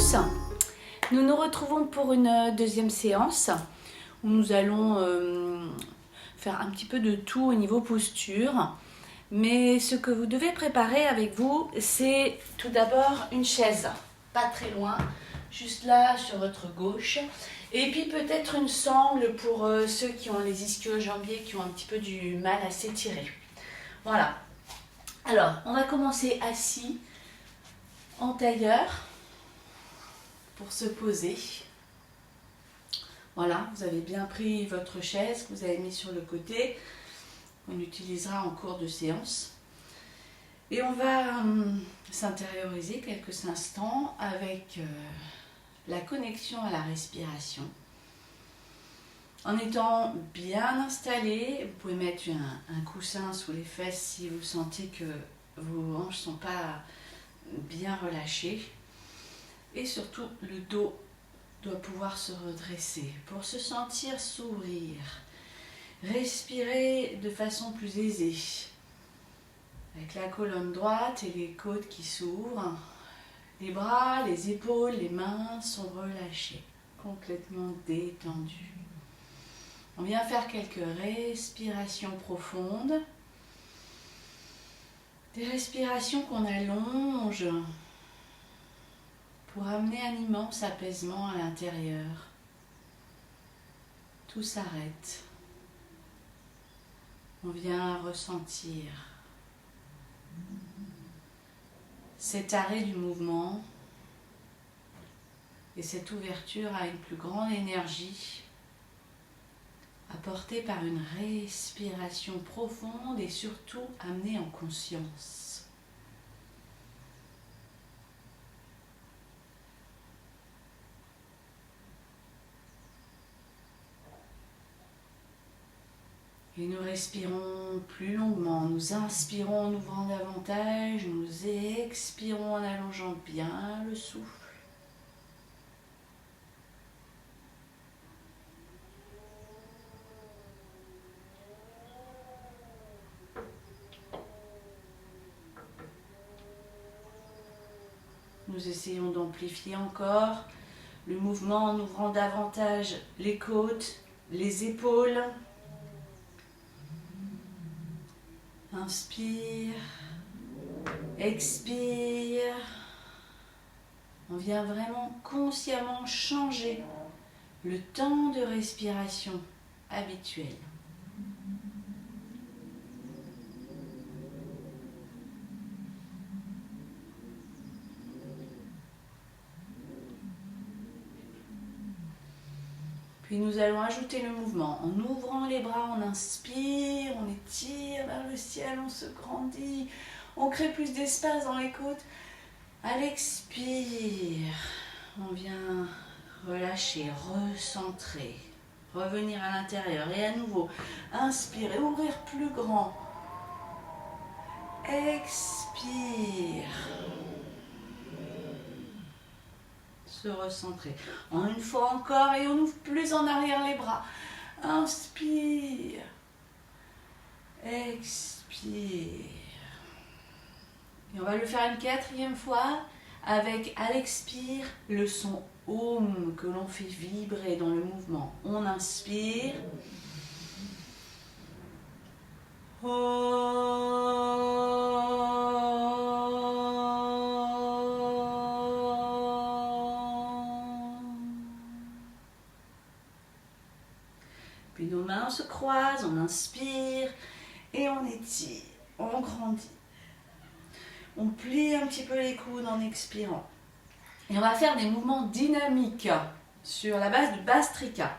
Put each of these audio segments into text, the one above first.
tous, nous nous retrouvons pour une deuxième séance où nous allons faire un petit peu de tout au niveau posture. Mais ce que vous devez préparer avec vous, c'est tout d'abord une chaise, pas très loin, juste là sur votre gauche. Et puis peut-être une sangle pour ceux qui ont les ischio-jambiers, qui ont un petit peu du mal à s'étirer. Voilà. Alors, on va commencer assis en tailleur pour se poser. Voilà, vous avez bien pris votre chaise que vous avez mis sur le côté. On utilisera en cours de séance. Et on va s'intérioriser quelques instants avec la connexion à la respiration. En étant bien installé, vous pouvez mettre un coussin sous les fesses si vous sentez que vos hanches ne sont pas bien relâchées. Et surtout, le dos doit pouvoir se redresser pour se sentir s'ouvrir. Respirez de façon plus aisée, avec la colonne droite et les côtes qui s'ouvrent. Les bras, les épaules, les mains sont relâchés, complètement détendus. On vient faire quelques respirations profondes. Des respirations qu'on allonge pour amener un immense apaisement à l'intérieur. Tout s'arrête. On vient ressentir cet arrêt du mouvement et cette ouverture à une plus grande énergie apportée par une respiration profonde et surtout amenée en conscience. Et nous respirons plus longuement, nous inspirons en ouvrant davantage, nous expirons en allongeant bien le souffle. Nous essayons d'amplifier encore le mouvement en ouvrant davantage les côtes, les épaules. Inspire, expire. On vient vraiment consciemment changer le temps de respiration habituel. Puis nous allons ajouter le mouvement en ouvrant les bras, on inspire, on étire vers le ciel, on se grandit, on crée plus d'espace dans les côtes. À l'expire, on vient relâcher, recentrer, revenir à l'intérieur et à nouveau inspirer, ouvrir plus grand. Expire. Se recentrer. En une fois encore et on ouvre plus en arrière les bras. Inspire. Expire. Et on va le faire une quatrième fois avec à l'expire le son OM que l'on fait vibrer dans le mouvement. On inspire. Puis nos mains se croisent, on inspire et on étire, on grandit. On plie un petit peu les coudes en expirant. Et on va faire des mouvements dynamiques sur la base du Bhastrika.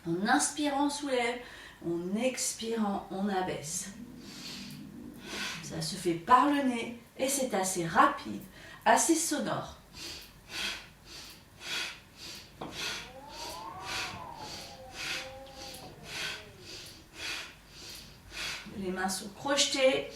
En inspirant, on soulève, en expirant, on abaisse. Ça se fait par le nez et c'est assez rapide, assez sonore. Les mains sont projetées.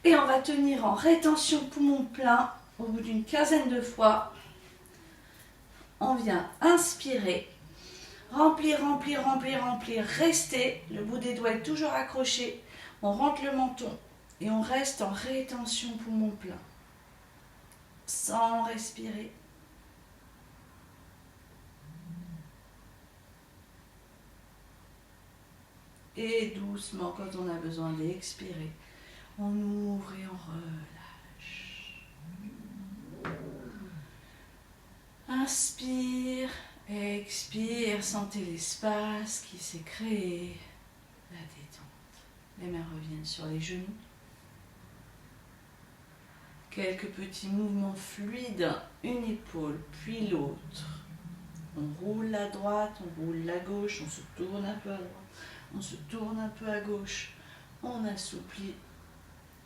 Et on va tenir en rétention poumon plein au bout d'une quinzaine de fois. On vient inspirer, Remplir, remplir, remplir, remplir. Restez. Le bout des doigts est toujours accroché. On rentre le menton et on reste en rétention poumon plein. Sans respirer. Et doucement, quand on a besoin d'expirer, on ouvre et on relâche. Inspire, expire, sentez l'espace qui s'est créé. La détente. Les mains reviennent sur les genoux. Quelques petits mouvements fluides, une épaule puis l'autre. On roule la droite, on roule la gauche, on se tourne un peu à droite, on se tourne un peu à gauche. On assouplit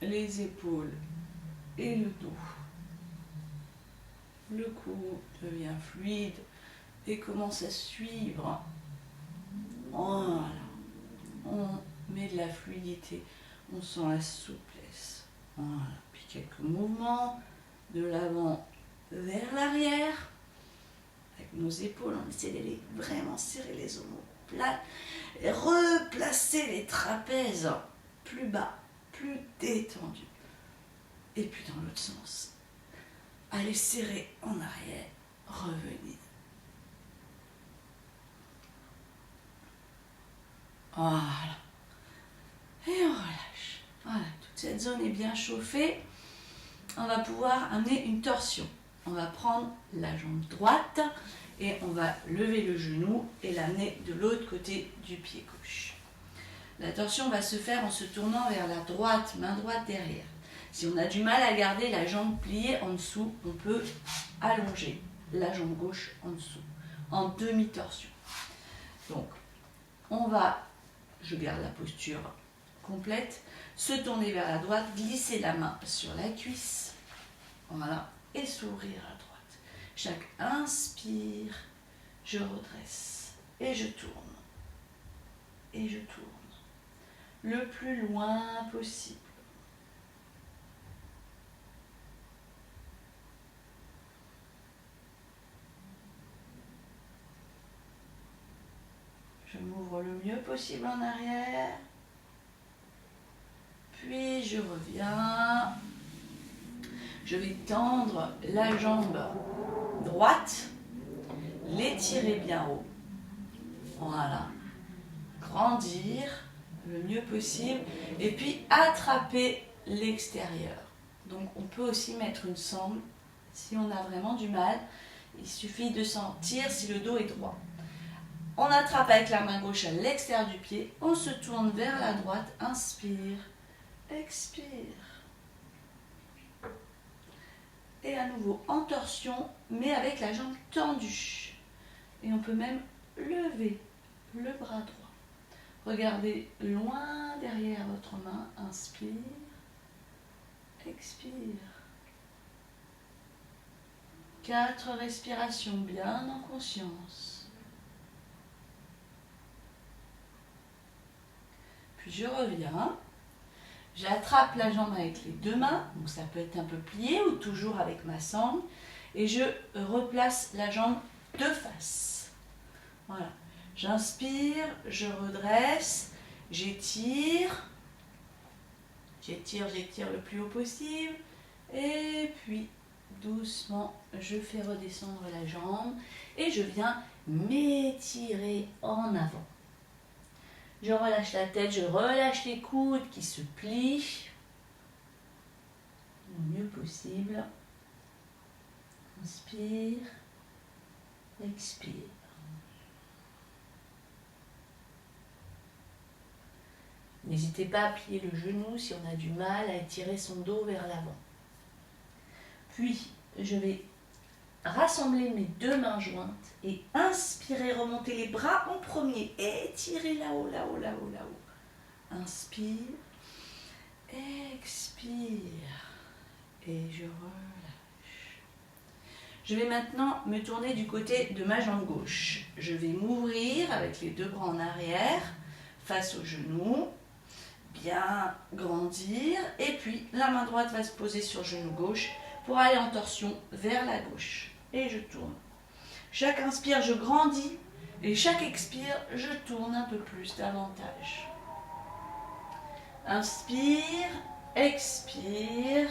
les épaules et le dos. Le cou devient fluide et commence à suivre. Voilà. On met de la fluidité, on sent la souplesse. Voilà. Puis quelques mouvements de l'avant vers l'arrière. Avec nos épaules, on essaie d'aller vraiment serrer les omoplates et replacer les trapèzes plus bas, plus détendus. Et puis dans l'autre sens, allez serrer en arrière, revenir. Voilà. Et on relâche. Voilà, toute cette zone est bien chauffée. On va pouvoir amener une torsion. On va prendre la jambe droite et on va lever le genou et l'amener de l'autre côté du pied gauche. La torsion va se faire en se tournant vers la droite, main droite derrière. Si on a du mal à garder la jambe pliée en dessous, on peut allonger la jambe gauche en dessous, en demi-torsion. Donc, on va, je garde la posture complète, se tourner vers la droite, glisser la main sur la cuisse, voilà, et s'ouvrir à droite. Chaque inspire, je redresse et je tourne. Et je tourne le plus loin possible. Je m'ouvre le mieux possible en arrière. Puis je reviens. Je vais tendre la jambe droite, l'étirer bien haut. Voilà. Grandir le mieux possible. Et puis attraper l'extérieur. Donc on peut aussi mettre une sangle si on a vraiment du mal. Il suffit de sentir si le dos est droit. On attrape avec la main gauche à l'extérieur du pied. On se tourne vers la droite. Inspire. Expire. Et à nouveau en torsion, mais avec la jambe tendue. Et on peut même lever le bras droit. Regardez loin derrière votre main. Inspire. Expire. 4 respirations bien en conscience. Puis je reviens. J'attrape la jambe avec les deux mains, donc ça peut être un peu plié ou toujours avec ma sangle, et je replace la jambe de face. Voilà. J'inspire, je redresse, j'étire, j'étire le plus haut possible, et puis doucement, je fais redescendre la jambe et je viens m'étirer en avant. Je relâche la tête, je relâche les coudes qui se plient le mieux possible. Inspire, expire. N'hésitez pas à plier le genou si on a du mal à étirer son dos vers l'avant. Puis, je vais rassembler mes deux mains jointes et inspirer, remonter les bras en premier. Étirer là-haut, là-haut, là-haut, là-haut. Inspire, expire et je relâche. Je vais maintenant me tourner du côté de ma jambe gauche. Je vais m'ouvrir avec les deux bras en arrière, face au genou, bien grandir et puis la main droite va se poser sur le genou gauche pour aller en torsion vers la gauche. Et je tourne. Chaque inspire, je grandis Et chaque expire, je tourne un peu plus, davantage. Inspire, expire.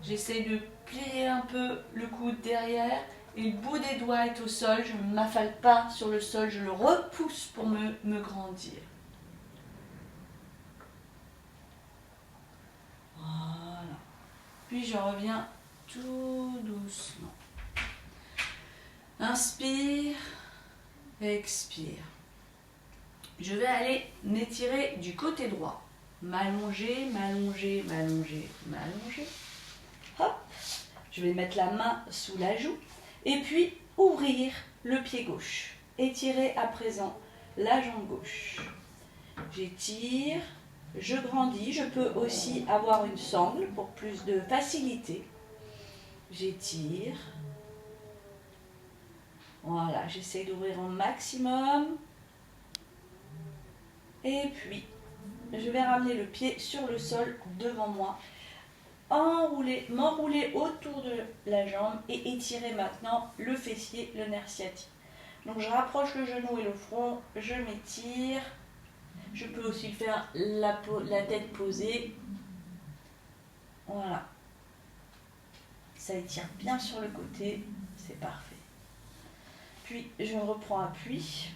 J'essaie de plier un peu le coude derrière et le bout des doigts est au sol. Je ne m'affale pas sur le sol, je le repousse pour me grandir. Voilà. Puis je reviens tout doucement. Inspire, expire. Je vais aller m'étirer du côté droit. M'allonger, m'allonger, m'allonger, m'allonger. Hop. Je vais mettre la main sous la joue et puis ouvrir le pied gauche. Étirer à présent la jambe gauche. J'étire, je grandis. Je peux aussi avoir une sangle pour plus de facilité. J'étire. Voilà, j'essaie d'ouvrir un maximum. Et puis, je vais ramener le pied sur le sol devant moi. M'enrouler autour de la jambe et étirer maintenant le fessier, le nerf sciatique. Donc je rapproche le genou et le front, je m'étire. Je peux aussi le faire la tête posée. Voilà. Ça étire bien sur le côté, c'est parfait. Puis je reprends appui.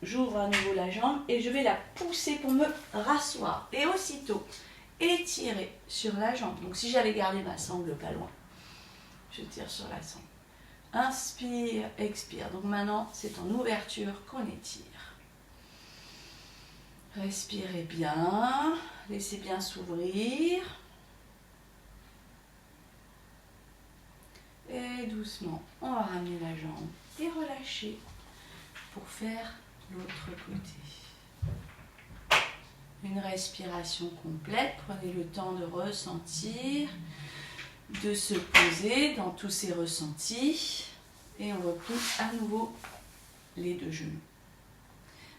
J'ouvre à nouveau la jambe et je vais la pousser pour me rasseoir. Et aussitôt, étirer sur la jambe. Donc si j'avais gardé ma sangle pas loin, je tire sur la sangle. Inspire, expire. Donc maintenant, c'est en ouverture qu'on étire. Respirez bien, laissez bien s'ouvrir. Et doucement, on va ramener la jambe et relâcher pour faire l'autre côté. Une respiration complète, prenez le temps de ressentir, de se poser dans tous ces ressentis et on replie à nouveau les deux genoux.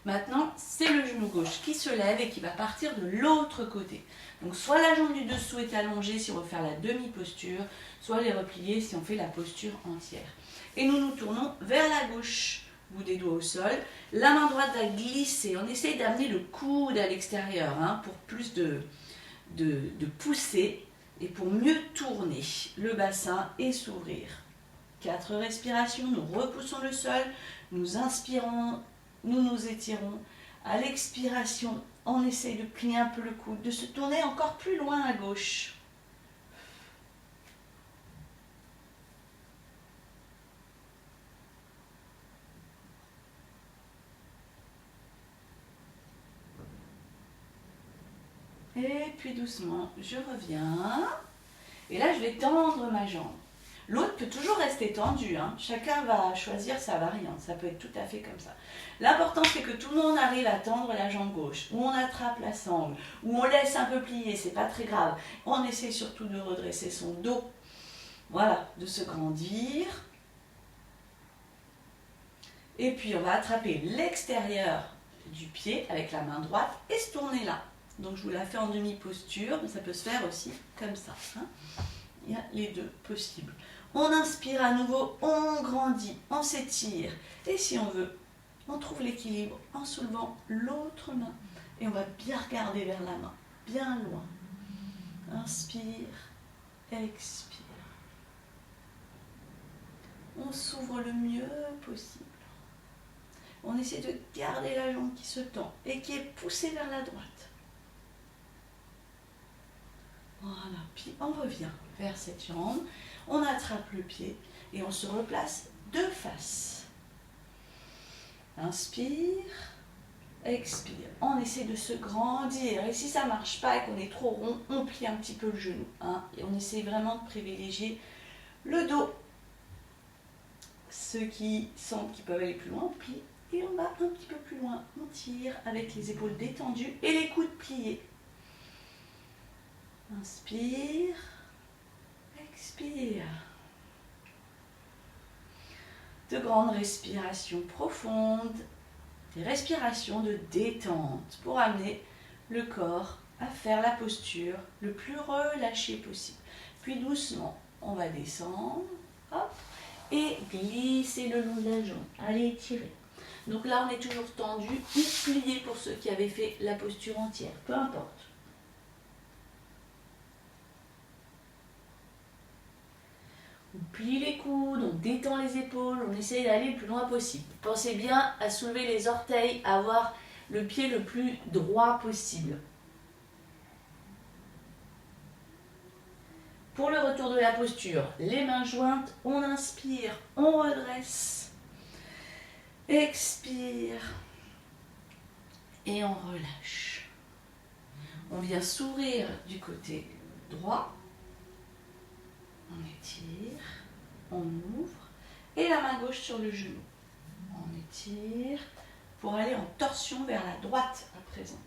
Maintenant, c'est le genou gauche qui se lève et qui va partir de l'autre côté. Donc soit la jambe du dessous est allongée si on veut faire la demi-posture, soit les replier si on fait la posture entière. Et nous nous tournons vers la gauche. Bout des doigts au sol, la main droite va glisser, on essaye d'amener le coude à l'extérieur pour plus de pousser et pour mieux tourner le bassin et s'ouvrir. 4 respirations, nous repoussons le sol, nous inspirons, nous nous étirons. À l'expiration, on essaye de plier un peu le coude, de se tourner encore plus loin à gauche. Et puis doucement, je reviens. Et là, je vais tendre ma jambe. L'autre peut toujours rester tendu. Chacun va choisir sa variante. Ça peut être tout à fait comme ça. L'important, c'est que tout le monde arrive à tendre la jambe gauche. Ou on attrape la sangle. Ou on laisse un peu plier. C'est pas très grave. On essaie surtout de redresser son dos. Voilà, de se grandir. Et puis, on va attraper l'extérieur du pied avec la main droite et se tourner là. Donc je vous la fais en demi-posture, mais ça peut se faire aussi comme ça. Il y a les deux possibles. On inspire à nouveau, on grandit, on s'étire. Et si on veut, on trouve l'équilibre en soulevant l'autre main. Et on va bien regarder vers la main, bien loin. Inspire, expire. On s'ouvre le mieux possible. On essaie de garder la jambe qui se tend et qui est poussée vers la droite. Voilà, puis on revient vers cette jambe, on attrape le pied et on se replace de face. Inspire, expire. On essaie de se grandir et si ça ne marche pas et qu'on est trop rond, on plie un petit peu le genou. Et on essaie vraiment de privilégier le dos. Ceux qui sentent qu'ils peuvent aller plus loin, on plie et on va un petit peu plus loin. On tire avec les épaules détendues et les coudes pliés. Inspire, expire. De grandes respirations profondes, des respirations de détente pour amener le corps à faire la posture le plus relâchée possible. Puis doucement, on va descendre, hop, et glissez le long de la jambe. Allez, étirez. Donc là, on est toujours tendu ou plié pour ceux qui avaient fait la posture entière, peu importe. On plie les coudes, on détend les épaules, on essaye d'aller le plus loin possible. Pensez bien à soulever les orteils, à avoir le pied le plus droit possible. Pour le retour de la posture, les mains jointes, on inspire, on redresse, expire et on relâche. On vient s'ouvrir du côté droit, on étire, on ouvre et la main gauche sur le genou. On étire pour aller en torsion vers la droite à présent.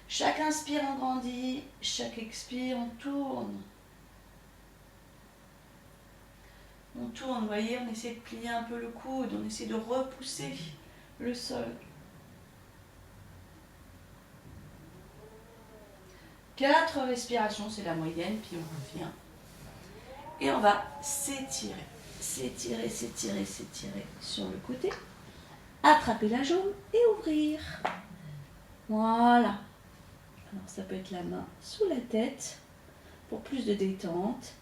Chaque inspire, on grandit, chaque expire, on tourne. On tourne, vous voyez, on essaie de plier un peu le coude, on essaie de repousser le sol. 4 respirations, c'est la moyenne, puis on revient. Et on va s'étirer, s'étirer, s'étirer, s'étirer sur le côté. Attraper la jambe et ouvrir. Voilà. Alors ça peut être la main sous la tête pour plus de détente.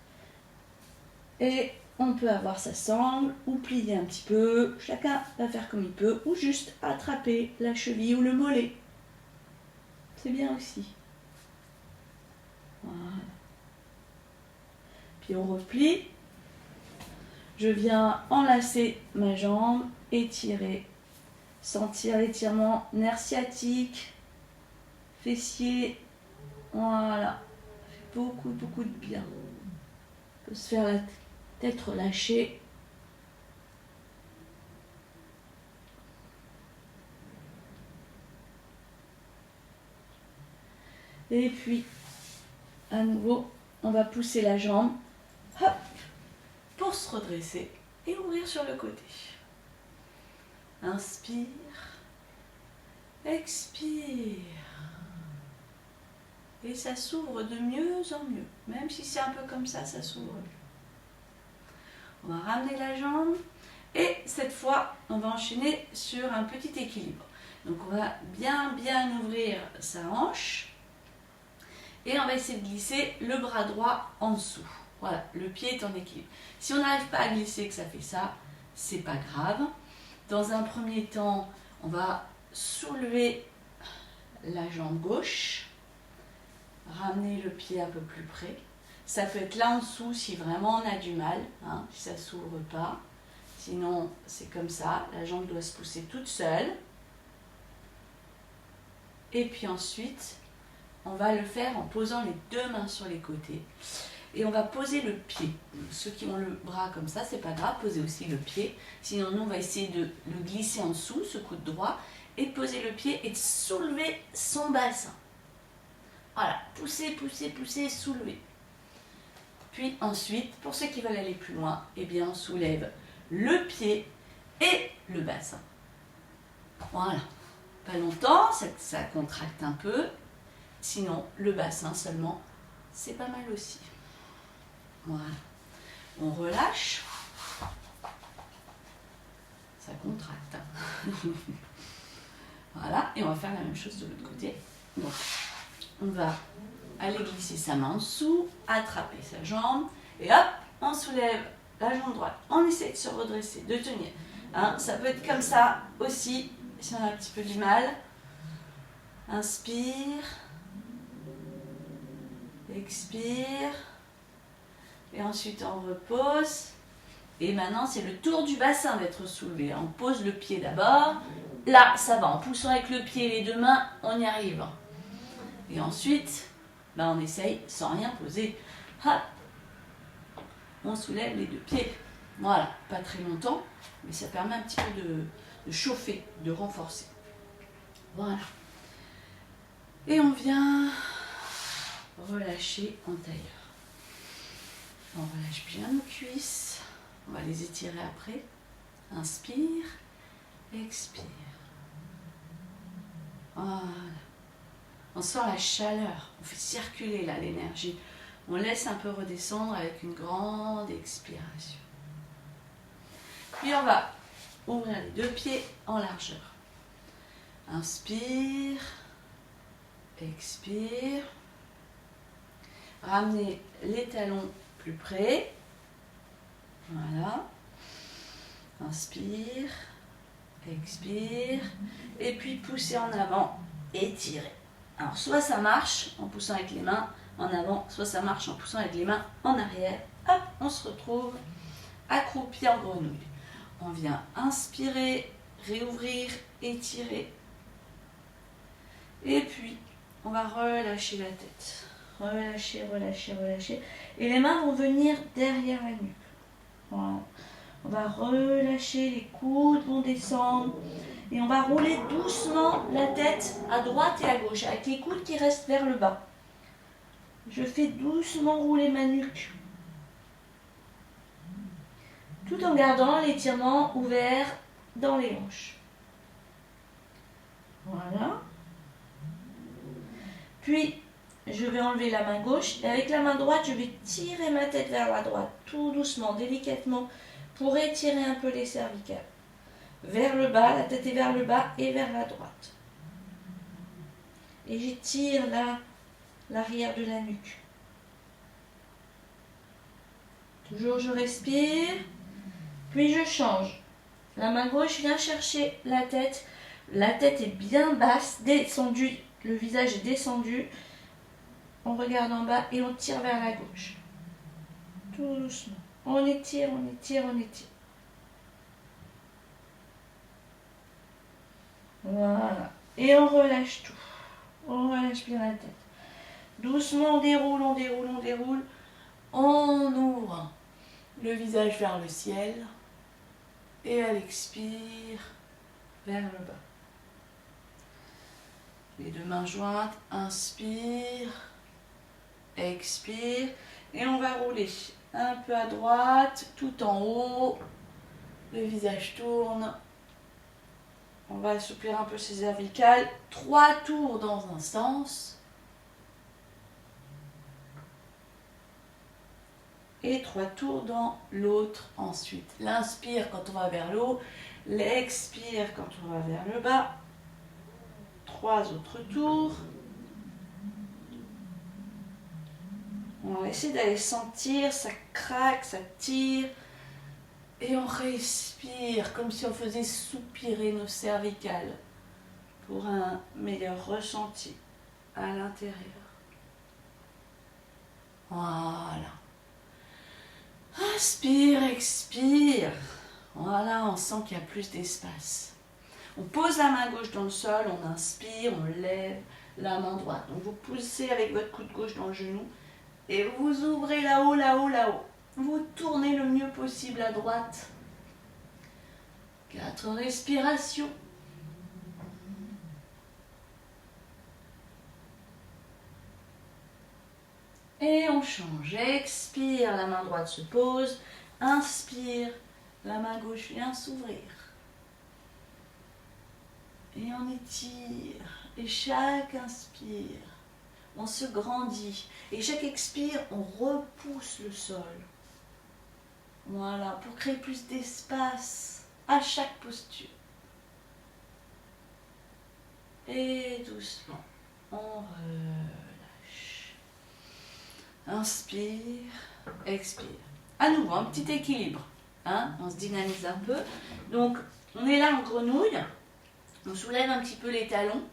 Et on peut avoir sa sangle ou plier un petit peu. Chacun va faire comme il peut ou juste attraper la cheville ou le mollet. C'est bien aussi. Voilà. Puis on replie. Je viens enlacer ma jambe, étirer, sentir l'étirement nerf sciatique, fessier. Voilà. Ça fait beaucoup, beaucoup de bien. On peut se faire la tête relâchée. Et puis, à nouveau, on va pousser la jambe. Hop, pour se redresser et ouvrir sur le côté. Inspire, expire. Et ça s'ouvre de mieux en mieux. Même si c'est un peu comme ça, ça s'ouvre. On va ramener la jambe et cette fois, on va enchaîner sur un petit équilibre. Donc on va bien ouvrir sa hanche et on va essayer de glisser le bras droit en dessous. Voilà, le pied est en équilibre. Si on n'arrive pas à glisser, que ça fait ça, c'est pas grave. Dans un premier temps, on va soulever la jambe gauche, ramener le pied un peu plus près. Ça peut être là en dessous si vraiment on a du mal, hein, si ça ne s'ouvre pas. Sinon, c'est comme ça, la jambe doit se pousser toute seule. Et puis ensuite, on va le faire en posant les deux mains sur les côtés. Et on va poser le pied. Ceux qui ont le bras comme ça, c'est pas grave, posez aussi le pied. Sinon, nous, on va essayer de le glisser en dessous, ce coude droit, et de poser le pied et de soulever son bassin. Voilà, pousser, pousser, pousser, soulever. Puis ensuite, pour ceux qui veulent aller plus loin, eh bien, on soulève le pied et le bassin. Voilà. Pas longtemps, ça contracte un peu. Sinon, le bassin seulement, c'est pas mal aussi. Voilà. On relâche. Ça contracte. Voilà. Et on va faire la même chose de l'autre côté. Donc, on va aller glisser sa main en dessous, attraper sa jambe. Et hop, on soulève la jambe droite. On essaie de se redresser, de tenir. Hein, ça peut être comme ça aussi, si on a un petit peu du mal. Inspire. Expire. Et ensuite, on repose. Et maintenant, c'est le tour du bassin d'être soulevé. On pose le pied d'abord. Là, ça va. En poussant avec le pied et les deux mains, on y arrive. Et ensuite, on essaye sans rien poser. Hop. On soulève les deux pieds. Voilà. Pas très longtemps, mais ça permet un petit peu de chauffer, de renforcer. Voilà. Et on vient relâcher en tailleur. On relâche bien nos cuisses. On va les étirer après. Inspire, expire. Voilà. On sent la chaleur. On fait circuler là l'énergie. On laisse un peu redescendre avec une grande expiration. Puis on va ouvrir les deux pieds en largeur. Inspire, expire. Ramenez les talons plus près. Voilà. Inspire, expire. Et puis poussez en avant, étirez. Alors soit ça marche en poussant avec les mains en avant, soit ça marche en poussant avec les mains en arrière. Hop, on se retrouve accroupi en grenouille. On vient inspirer, réouvrir, étirer. Et puis, on va relâcher la tête. Relâcher, relâcher, relâcher. Et les mains vont venir derrière la nuque. Voilà. On va relâcher, les coudes vont descendre. Et on va rouler doucement la tête à droite et à gauche, avec les coudes qui restent vers le bas. Je fais doucement rouler ma nuque. Tout en gardant l'étirement ouvert dans les hanches. Voilà. Puis, je vais enlever la main gauche et avec la main droite, je vais tirer ma tête vers la droite, tout doucement, délicatement, pour étirer un peu les cervicales. Vers le bas, la tête est vers le bas et vers la droite. Et j'étire là l'arrière de la nuque. Toujours je respire, puis je change. La main gauche vient chercher la tête est bien basse, descendue, le visage est descendu. On regarde en bas et on tire vers la gauche. Tout doucement. On étire, on étire, on étire. Voilà. Et on relâche tout. On relâche bien la tête. Doucement, on déroule, on déroule, on déroule. On ouvre le visage vers le ciel. Et à l'expire, vers le bas. Les deux mains jointes. Inspire. Expire. Et on va rouler un peu à droite, tout en haut. Le visage tourne. On va assouplir un peu ses cervicales. 3 tours dans un sens. Et 3 tours dans l'autre ensuite. L'inspire quand on va vers le haut. L'expire quand on va vers le bas. 3 autres tours. On va essayer d'aller sentir, ça craque, ça tire. Et on respire comme si on faisait soupirer nos cervicales pour un meilleur ressenti à l'intérieur. Voilà. Inspire, expire. Voilà, on sent qu'il y a plus d'espace. On pose la main gauche dans le sol, on inspire, on lève la main droite. Donc vous poussez avec votre coude gauche dans le genou et vous ouvrez là-haut, là-haut, là-haut. Vous tournez le mieux possible à droite. 4 respirations. Et on change. Expire, la main droite se pose. Inspire, la main gauche vient s'ouvrir. Et on étire. Et chaque inspire, on se grandit. Et chaque expire, on repousse le sol. Voilà, pour créer plus d'espace à chaque posture. Et doucement, on relâche. Inspire, expire. À nouveau, un petit équilibre. Hein, on se dynamise un peu. Donc, on est là en grenouille. On soulève un petit peu les talons.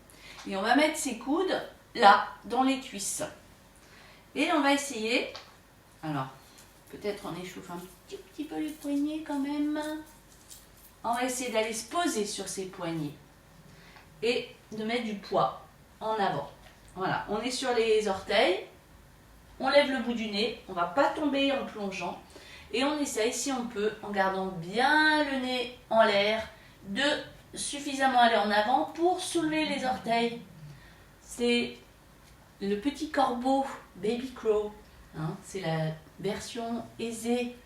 Et on va mettre ses coudes là, dans les cuisses. Et on va essayer. Alors, peut-être on échauffe un petit peu les poignets quand même. On va essayer d'aller se poser sur ses poignets. Et de mettre du poids en avant. Voilà, on est sur les orteils. On lève le bout du nez. On ne va pas tomber en plongeant. Et on essaye, si on peut, en gardant bien le nez en l'air, de suffisamment aller en avant pour soulever les orteils. C'est le petit corbeau, Baby Crow. Hein, c'est la version aisée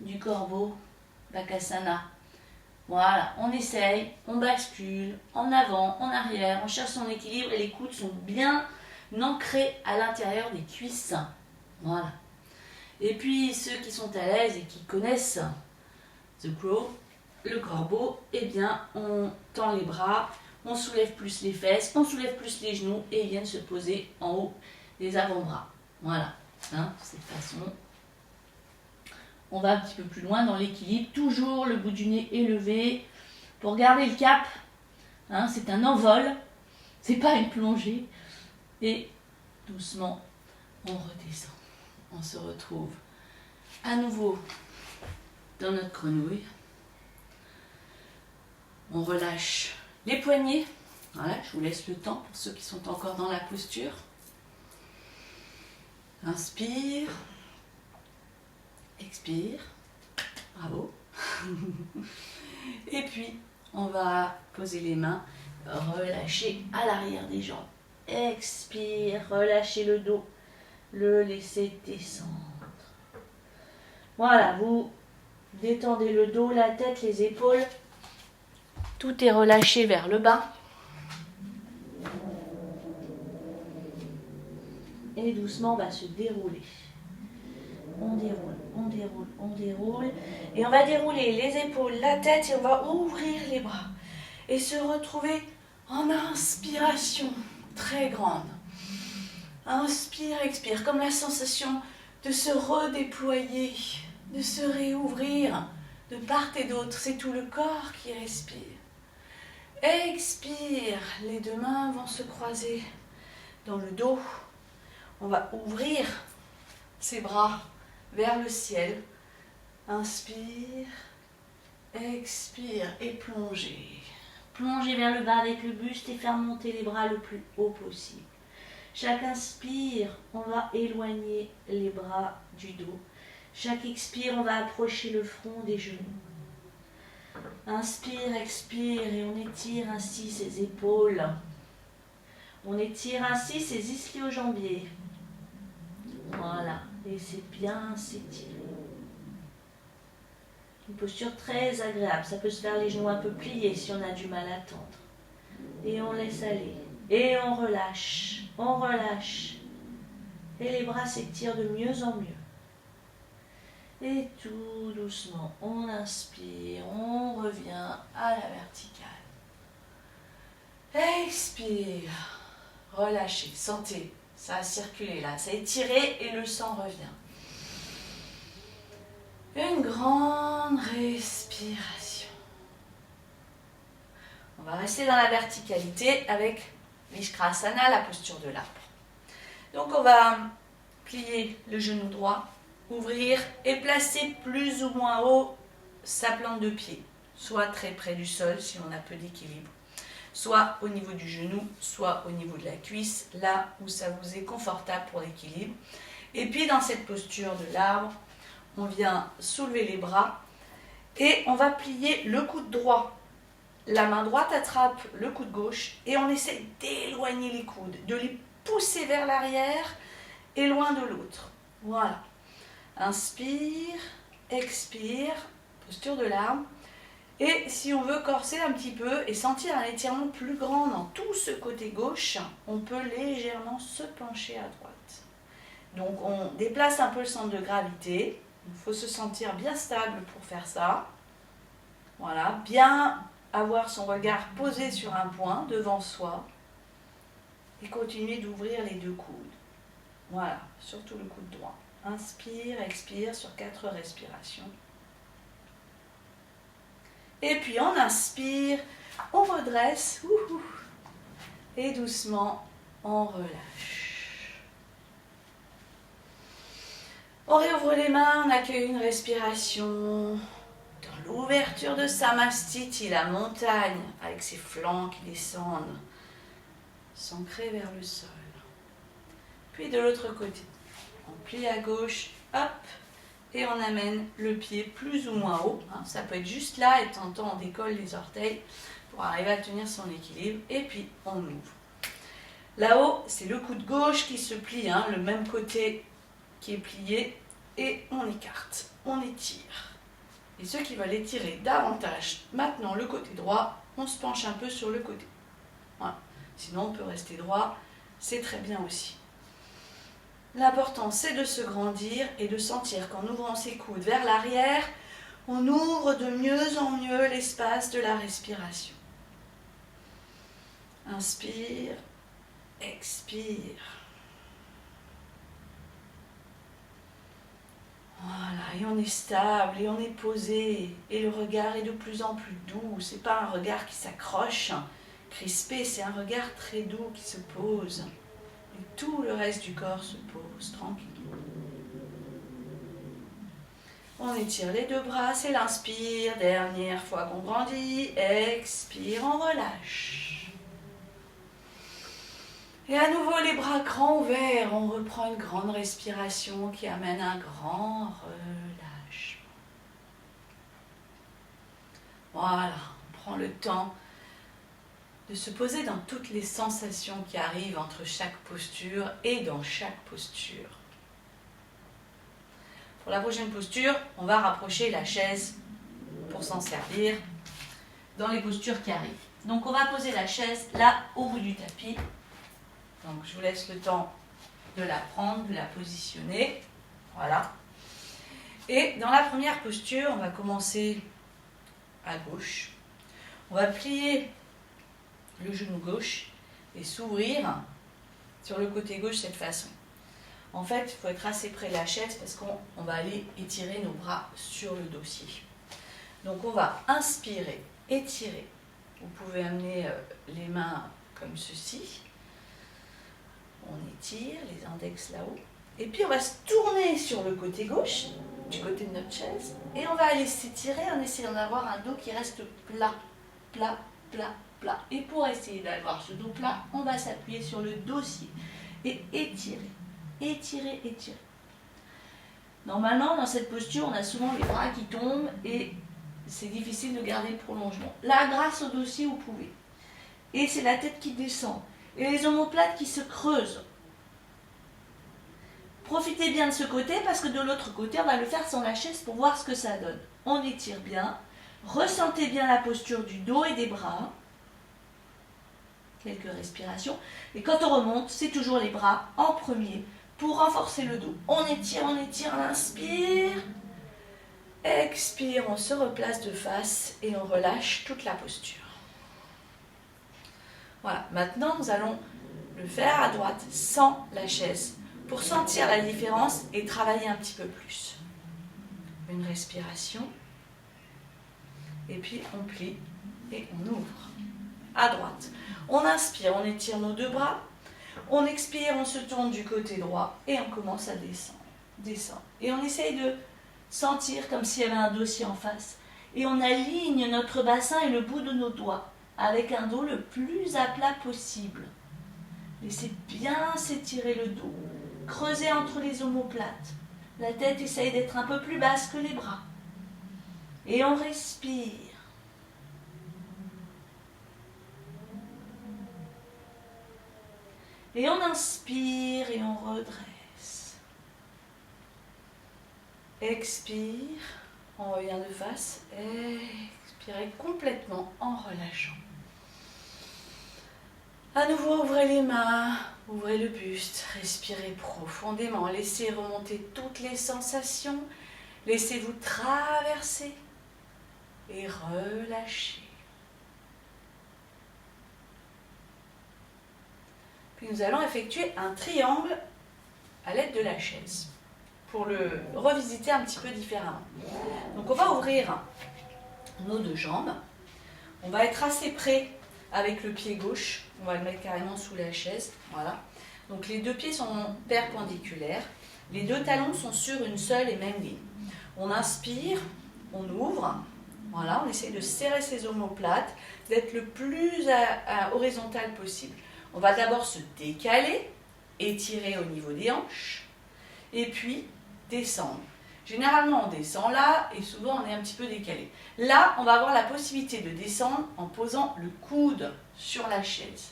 du corbeau, Bakasana. Voilà, on essaye, on bascule, en avant, en arrière, on cherche son équilibre et les coudes sont bien ancrés à l'intérieur des cuisses. Voilà. Et puis ceux qui sont à l'aise et qui connaissent The Crow, le corbeau, eh bien, on tend les bras, on soulève plus les fesses, on soulève plus les genoux et ils viennent se poser en haut des avant-bras. Voilà, hein, de cette façon. On va un petit peu plus loin dans l'équilibre, toujours le bout du nez élevé pour garder le cap. Hein, c'est un envol, c'est pas une plongée. Et doucement, on redescend. On se retrouve à nouveau dans notre grenouille. On relâche les poignets. Voilà, je vous laisse le temps pour ceux qui sont encore dans la posture. Inspire. Expire. Bravo. Et puis, on va poser les mains, relâcher à l'arrière des jambes. Expire, relâchez le dos, le laissez descendre. Voilà, vous détendez le dos, la tête, les épaules. Tout est relâché vers le bas. Et doucement, on va se dérouler. On déroule, on déroule, on déroule. Et on va dérouler les épaules, la tête et on va ouvrir les bras. Et se retrouver en inspiration très grande. Inspire, expire, comme la sensation de se redéployer, de se réouvrir de part et d'autre. C'est tout le corps qui respire. Expire, les deux mains vont se croiser dans le dos. On va ouvrir ses bras vers le ciel. Inspire, expire et plongez. Plongez vers le bas avec le buste et faire monter les bras le plus haut possible. Chaque inspire, on va éloigner les bras du dos. Chaque expire, on va approcher le front des genoux. Inspire, expire et on étire ainsi ses épaules. On étire ainsi ses ischio-jambiers. Voilà, laissez bien s'étirer. Une posture très agréable. Ça peut se faire les genoux un peu pliés si on a du mal à tendre. Et on laisse aller. Et on relâche. On relâche. Et les bras s'étirent de mieux en mieux. Et tout doucement, on inspire, on revient à la verticale. Expire. Relâchez. Sentez, ça a circulé là. Ça a étiré et le sang revient. Une grande respiration. On va rester dans la verticalité avec Vishrasana, la posture de l'arbre. Donc on va plier le genou droit, ouvrir et placer plus ou moins haut sa plante de pied, soit très près du sol si on a peu d'équilibre, soit au niveau du genou, soit au niveau de la cuisse, là où ça vous est confortable pour l'équilibre. Et puis dans cette posture de l'arbre, on vient soulever les bras et on va plier le coude droit. La main droite attrape le coude gauche et on essaie d'éloigner les coudes, de les pousser vers l'arrière et loin de l'autre. Voilà. Inspire, expire, posture de l'arbre. Et si on veut corser un petit peu et sentir un étirement plus grand dans tout ce côté gauche, on peut légèrement se pencher à droite. Donc on déplace un peu le centre de gravité. Il faut se sentir bien stable pour faire ça. Voilà, bien avoir son regard posé sur un point devant soi. Et continuer d'ouvrir les deux coudes. Voilà, surtout le coude droit. Inspire, expire sur 4 respirations. Et puis on inspire, on redresse. Et doucement, on relâche. On réouvre les mains, on accueille une respiration. Dans l'ouverture de Samastiti, la montagne, avec ses flancs qui descendent, s'ancrer vers le sol. Puis de l'autre côté, on plie à gauche, hop, et on amène le pied plus ou moins haut. Ça peut être juste là, et de temps en temps on décolle les orteils pour arriver à tenir son équilibre, et puis on ouvre. Là-haut, c'est le coude gauche qui se plie, le même côté qui est plié, et on écarte, on étire. Et ceux qui veulent étirer davantage, maintenant le côté droit, on se penche un peu sur le côté. Voilà. Sinon on peut rester droit, c'est très bien aussi. L'important c'est de se grandir et de sentir qu'en ouvrant ses coudes vers l'arrière, On ouvre de mieux en mieux l'espace de la respiration. Inspire, expire. Voilà, et on est stable, et on est posé, et le regard est de plus en plus doux. C'est pas un regard qui s'accroche, crispé, c'est un regard très doux qui se pose. Et tout le reste du corps se pose tranquillement. On étire les deux bras, c'est l'inspire, dernière fois qu'on grandit, expire, on relâche. Et à nouveau les bras grands ouverts, on reprend une grande respiration qui amène un grand relâchement. Voilà, on prend le temps de se poser dans toutes les sensations qui arrivent entre chaque posture et dans chaque posture. Pour la prochaine posture, on va rapprocher la chaise pour s'en servir dans les postures qui arrivent. Donc on va poser la chaise là au bout du tapis. Donc je vous laisse le temps de la prendre, de la positionner. Voilà. Et dans la première posture, on va commencer à gauche. On va plier le genou gauche et s'ouvrir sur le côté gauche de cette façon. En fait, il faut être assez près de la chaise parce qu'on va aller étirer nos bras sur le dossier. Donc on va inspirer, étirer. Vous pouvez amener les mains comme ceci. On étire les index là-haut. Et puis on va se tourner sur le côté gauche, du côté de notre chaise. Et on va aller s'étirer en essayant d'avoir un dos qui reste plat, plat, plat, plat. Et pour essayer d'avoir ce dos plat, on va s'appuyer sur le dossier et étirer. Étirer, étirer. Normalement, dans cette posture, on a souvent les bras qui tombent et c'est difficile de garder le prolongement. Là, grâce au dossier, vous pouvez. Et c'est la tête qui descend. Et les omoplates qui se creusent. Profitez bien de ce côté parce que de l'autre côté, on va le faire sans la chaise pour voir ce que ça donne. On étire bien. Ressentez bien la posture du dos et des bras. Quelques respirations. Et quand on remonte, c'est toujours les bras en premier. Pour renforcer le dos, on étire, on inspire, expire, on se replace de face et on relâche toute la posture. Voilà, maintenant nous allons le faire à droite sans la chaise pour sentir la différence et travailler un petit peu plus. Une respiration et puis on plie et on ouvre. À droite, on inspire, on étire nos deux bras. On expire, on se tourne du côté droit et on commence à descendre. Et on essaye de sentir comme s'il y avait un dossier en face. Et on aligne notre bassin et le bout de nos doigts avec un dos le plus à plat possible. Laissez bien s'étirer le dos. Creusez entre les omoplates. La tête essaye d'être un peu plus basse que les bras. Et on respire. Et on inspire et on redresse. Expire, on revient de face. Expirez complètement en relâchant. À nouveau, ouvrez les mains, ouvrez le buste, respirez profondément. Laissez remonter toutes les sensations. Laissez-vous traverser et relâchez. Puis nous allons effectuer un triangle à l'aide de la chaise pour le revisiter un petit peu différemment. Donc on va ouvrir nos deux jambes. On va être assez près avec le pied gauche. On va le mettre carrément sous la chaise. Voilà. Donc les deux pieds sont perpendiculaires. Les deux talons sont sur une seule et même ligne. On inspire, on ouvre. Voilà, on essaie de serrer ses omoplates, d'être le plus horizontal possible. On va d'abord se décaler, étirer au niveau des hanches, et puis descendre. Généralement, on descend là, et souvent, on est un petit peu décalé. Là, on va avoir la possibilité de descendre en posant le coude sur la chaise.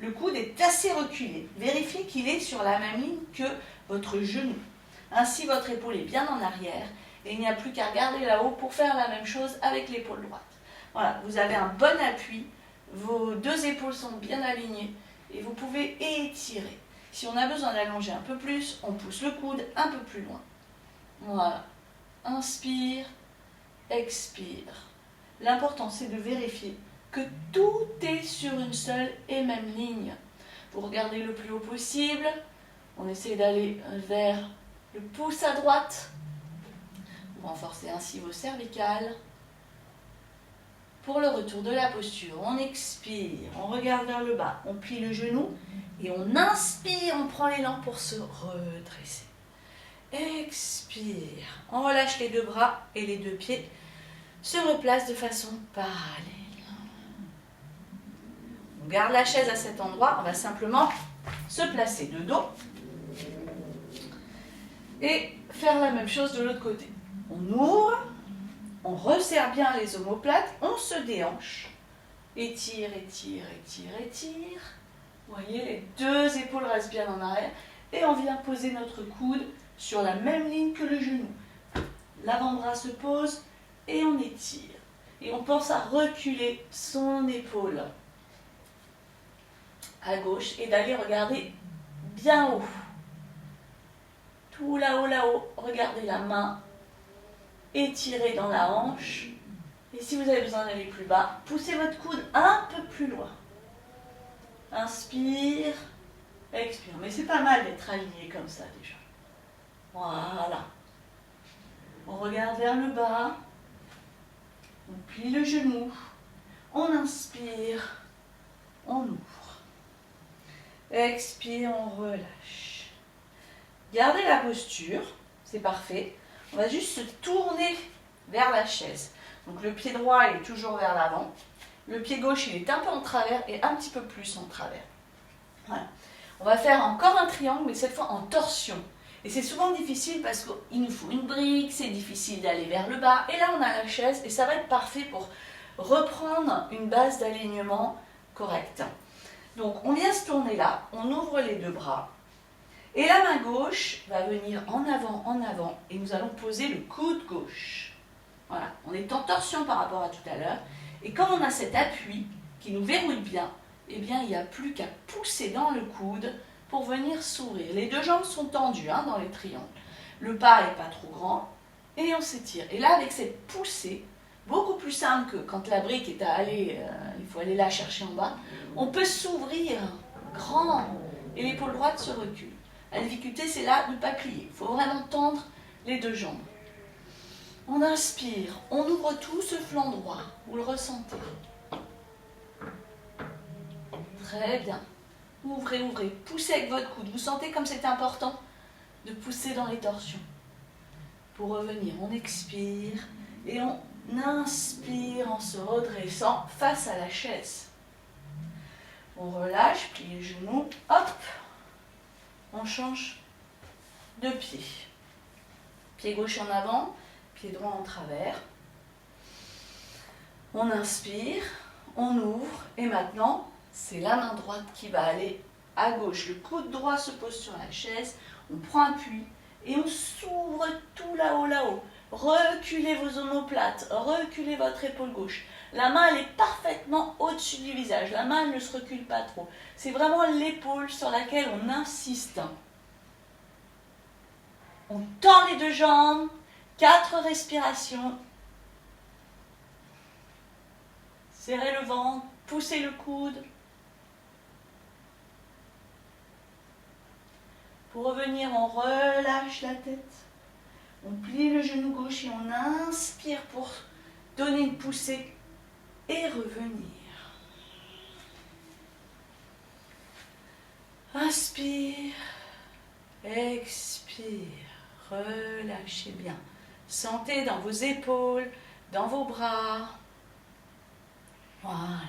Le coude est assez reculé. Vérifiez qu'il est sur la même ligne que votre genou. Ainsi, votre épaule est bien en arrière, et il n'y a plus qu'à regarder là-haut pour faire la même chose avec l'épaule droite. Voilà, vous avez un bon appui. Vos deux épaules sont bien alignées et vous pouvez étirer. Si on a besoin d'allonger un peu plus, on pousse le coude un peu plus loin. Voilà. Inspire, expire. L'important, c'est de vérifier que tout est sur une seule et même ligne. Vous regardez le plus haut possible. On essaie d'aller vers le pouce à droite. Vous renforcez ainsi vos cervicales. Pour le retour de la posture, on expire, on regarde vers le bas, on plie le genou et on inspire, on prend l'élan pour se redresser. Expire, on relâche les deux bras et les deux pieds se replacent de façon parallèle. On garde la chaise à cet endroit, on va simplement se placer de dos et faire la même chose de l'autre côté. On ouvre, on resserre bien les omoplates, on se déhanche, étire, étire, étire, étire. Vous voyez, les deux épaules restent bien en arrière et on vient poser notre coude sur la même ligne que le genou. L'avant-bras se pose et on étire. Et on pense à reculer son épaule à gauche et d'aller regarder bien haut. Tout là-haut, là-haut, regardez la main, étirez dans la hanche. Et si vous avez besoin d'aller plus bas, poussez votre coude un peu plus loin. Inspire, expire. Mais c'est pas mal d'être aligné comme ça déjà. Voilà. On regarde vers le bas. On plie le genou. On inspire. On ouvre. Expire, on relâche. Gardez la posture. C'est parfait. On va juste se tourner vers la chaise. Donc le pied droit est toujours vers l'avant. Le pied gauche, il est un peu en travers et un petit peu plus en travers. Voilà. On va faire encore un triangle, mais cette fois en torsion. Et c'est souvent difficile parce qu'il nous faut une brique, c'est difficile d'aller vers le bas. Et là, on a la chaise et ça va être parfait pour reprendre une base d'alignement correcte. Donc, on vient se tourner là, on ouvre les deux bras. Et la main gauche va venir en avant, et nous allons poser le coude gauche. Voilà, on est en torsion par rapport à tout à l'heure. Et comme on a cet appui qui nous verrouille bien, eh bien, il n'y a plus qu'à pousser dans le coude pour venir s'ouvrir. Les deux jambes sont tendues dans les triangles. Le pas n'est pas trop grand et on s'étire. Et là, avec cette poussée, beaucoup plus simple que quand la brique est à aller, il faut aller la chercher en bas, on peut s'ouvrir grand et l'épaule droite se recule. La difficulté, c'est là de ne pas plier. Il faut vraiment tendre les deux jambes. On inspire, on ouvre tout ce flanc droit. Vous le ressentez. Très bien. Ouvrez, ouvrez. Poussez avec votre coude. Vous sentez comme c'est important de pousser dans les torsions. Pour revenir, on expire et on inspire en se redressant face à la chaise. On relâche, plie les genoux. Hop. On change de pied. Pied gauche en avant, pied droit en travers. On inspire, on ouvre et maintenant, c'est la main droite qui va aller à gauche. Le coude droit se pose sur la chaise, on prend appui et on s'ouvre tout là-haut, là-haut. Reculez vos omoplates, reculez votre épaule gauche. La main, elle est parfaitement au-dessus du visage. La main, elle ne se recule pas trop. C'est vraiment l'épaule sur laquelle on insiste. On tend les deux jambes, 4 respirations. Serrez le ventre, poussez le coude. Pour revenir, on relâche la tête. On plie le genou gauche et on inspire pour donner une poussée et revenir. Inspire, expire, relâchez bien. Sentez dans vos épaules, dans vos bras. Voilà,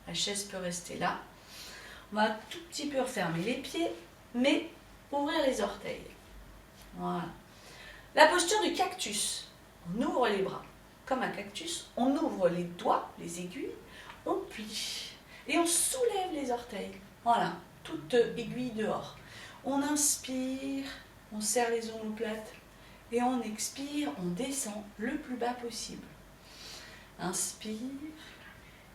la chaise peut rester là. On va un tout petit peu refermer les pieds, mais ouvrir les orteils. Voilà. La posture du cactus. On ouvre les bras comme un cactus. On ouvre les doigts, les aiguilles. On plie. Et on soulève les orteils. Voilà, toute aiguille dehors. On inspire, on serre les omoplates. Et on expire, on descend le plus bas possible. Inspire,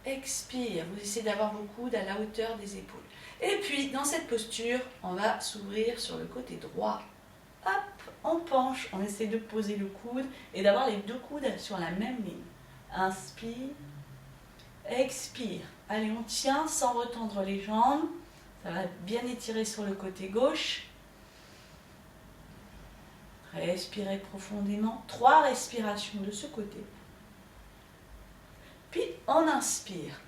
expire. Vous essayez d'avoir vos coudes à la hauteur des épaules. Et puis, dans cette posture, on va s'ouvrir sur le côté droit. Hop. on penche, on essaie de poser le coude et d'avoir les deux coudes sur la même ligne. Inspire, expire. Allez, on tient sans retendre les jambes. Ça va bien étirer sur le côté gauche. Respirez profondément. 3 respirations de ce côté. Puis on inspire.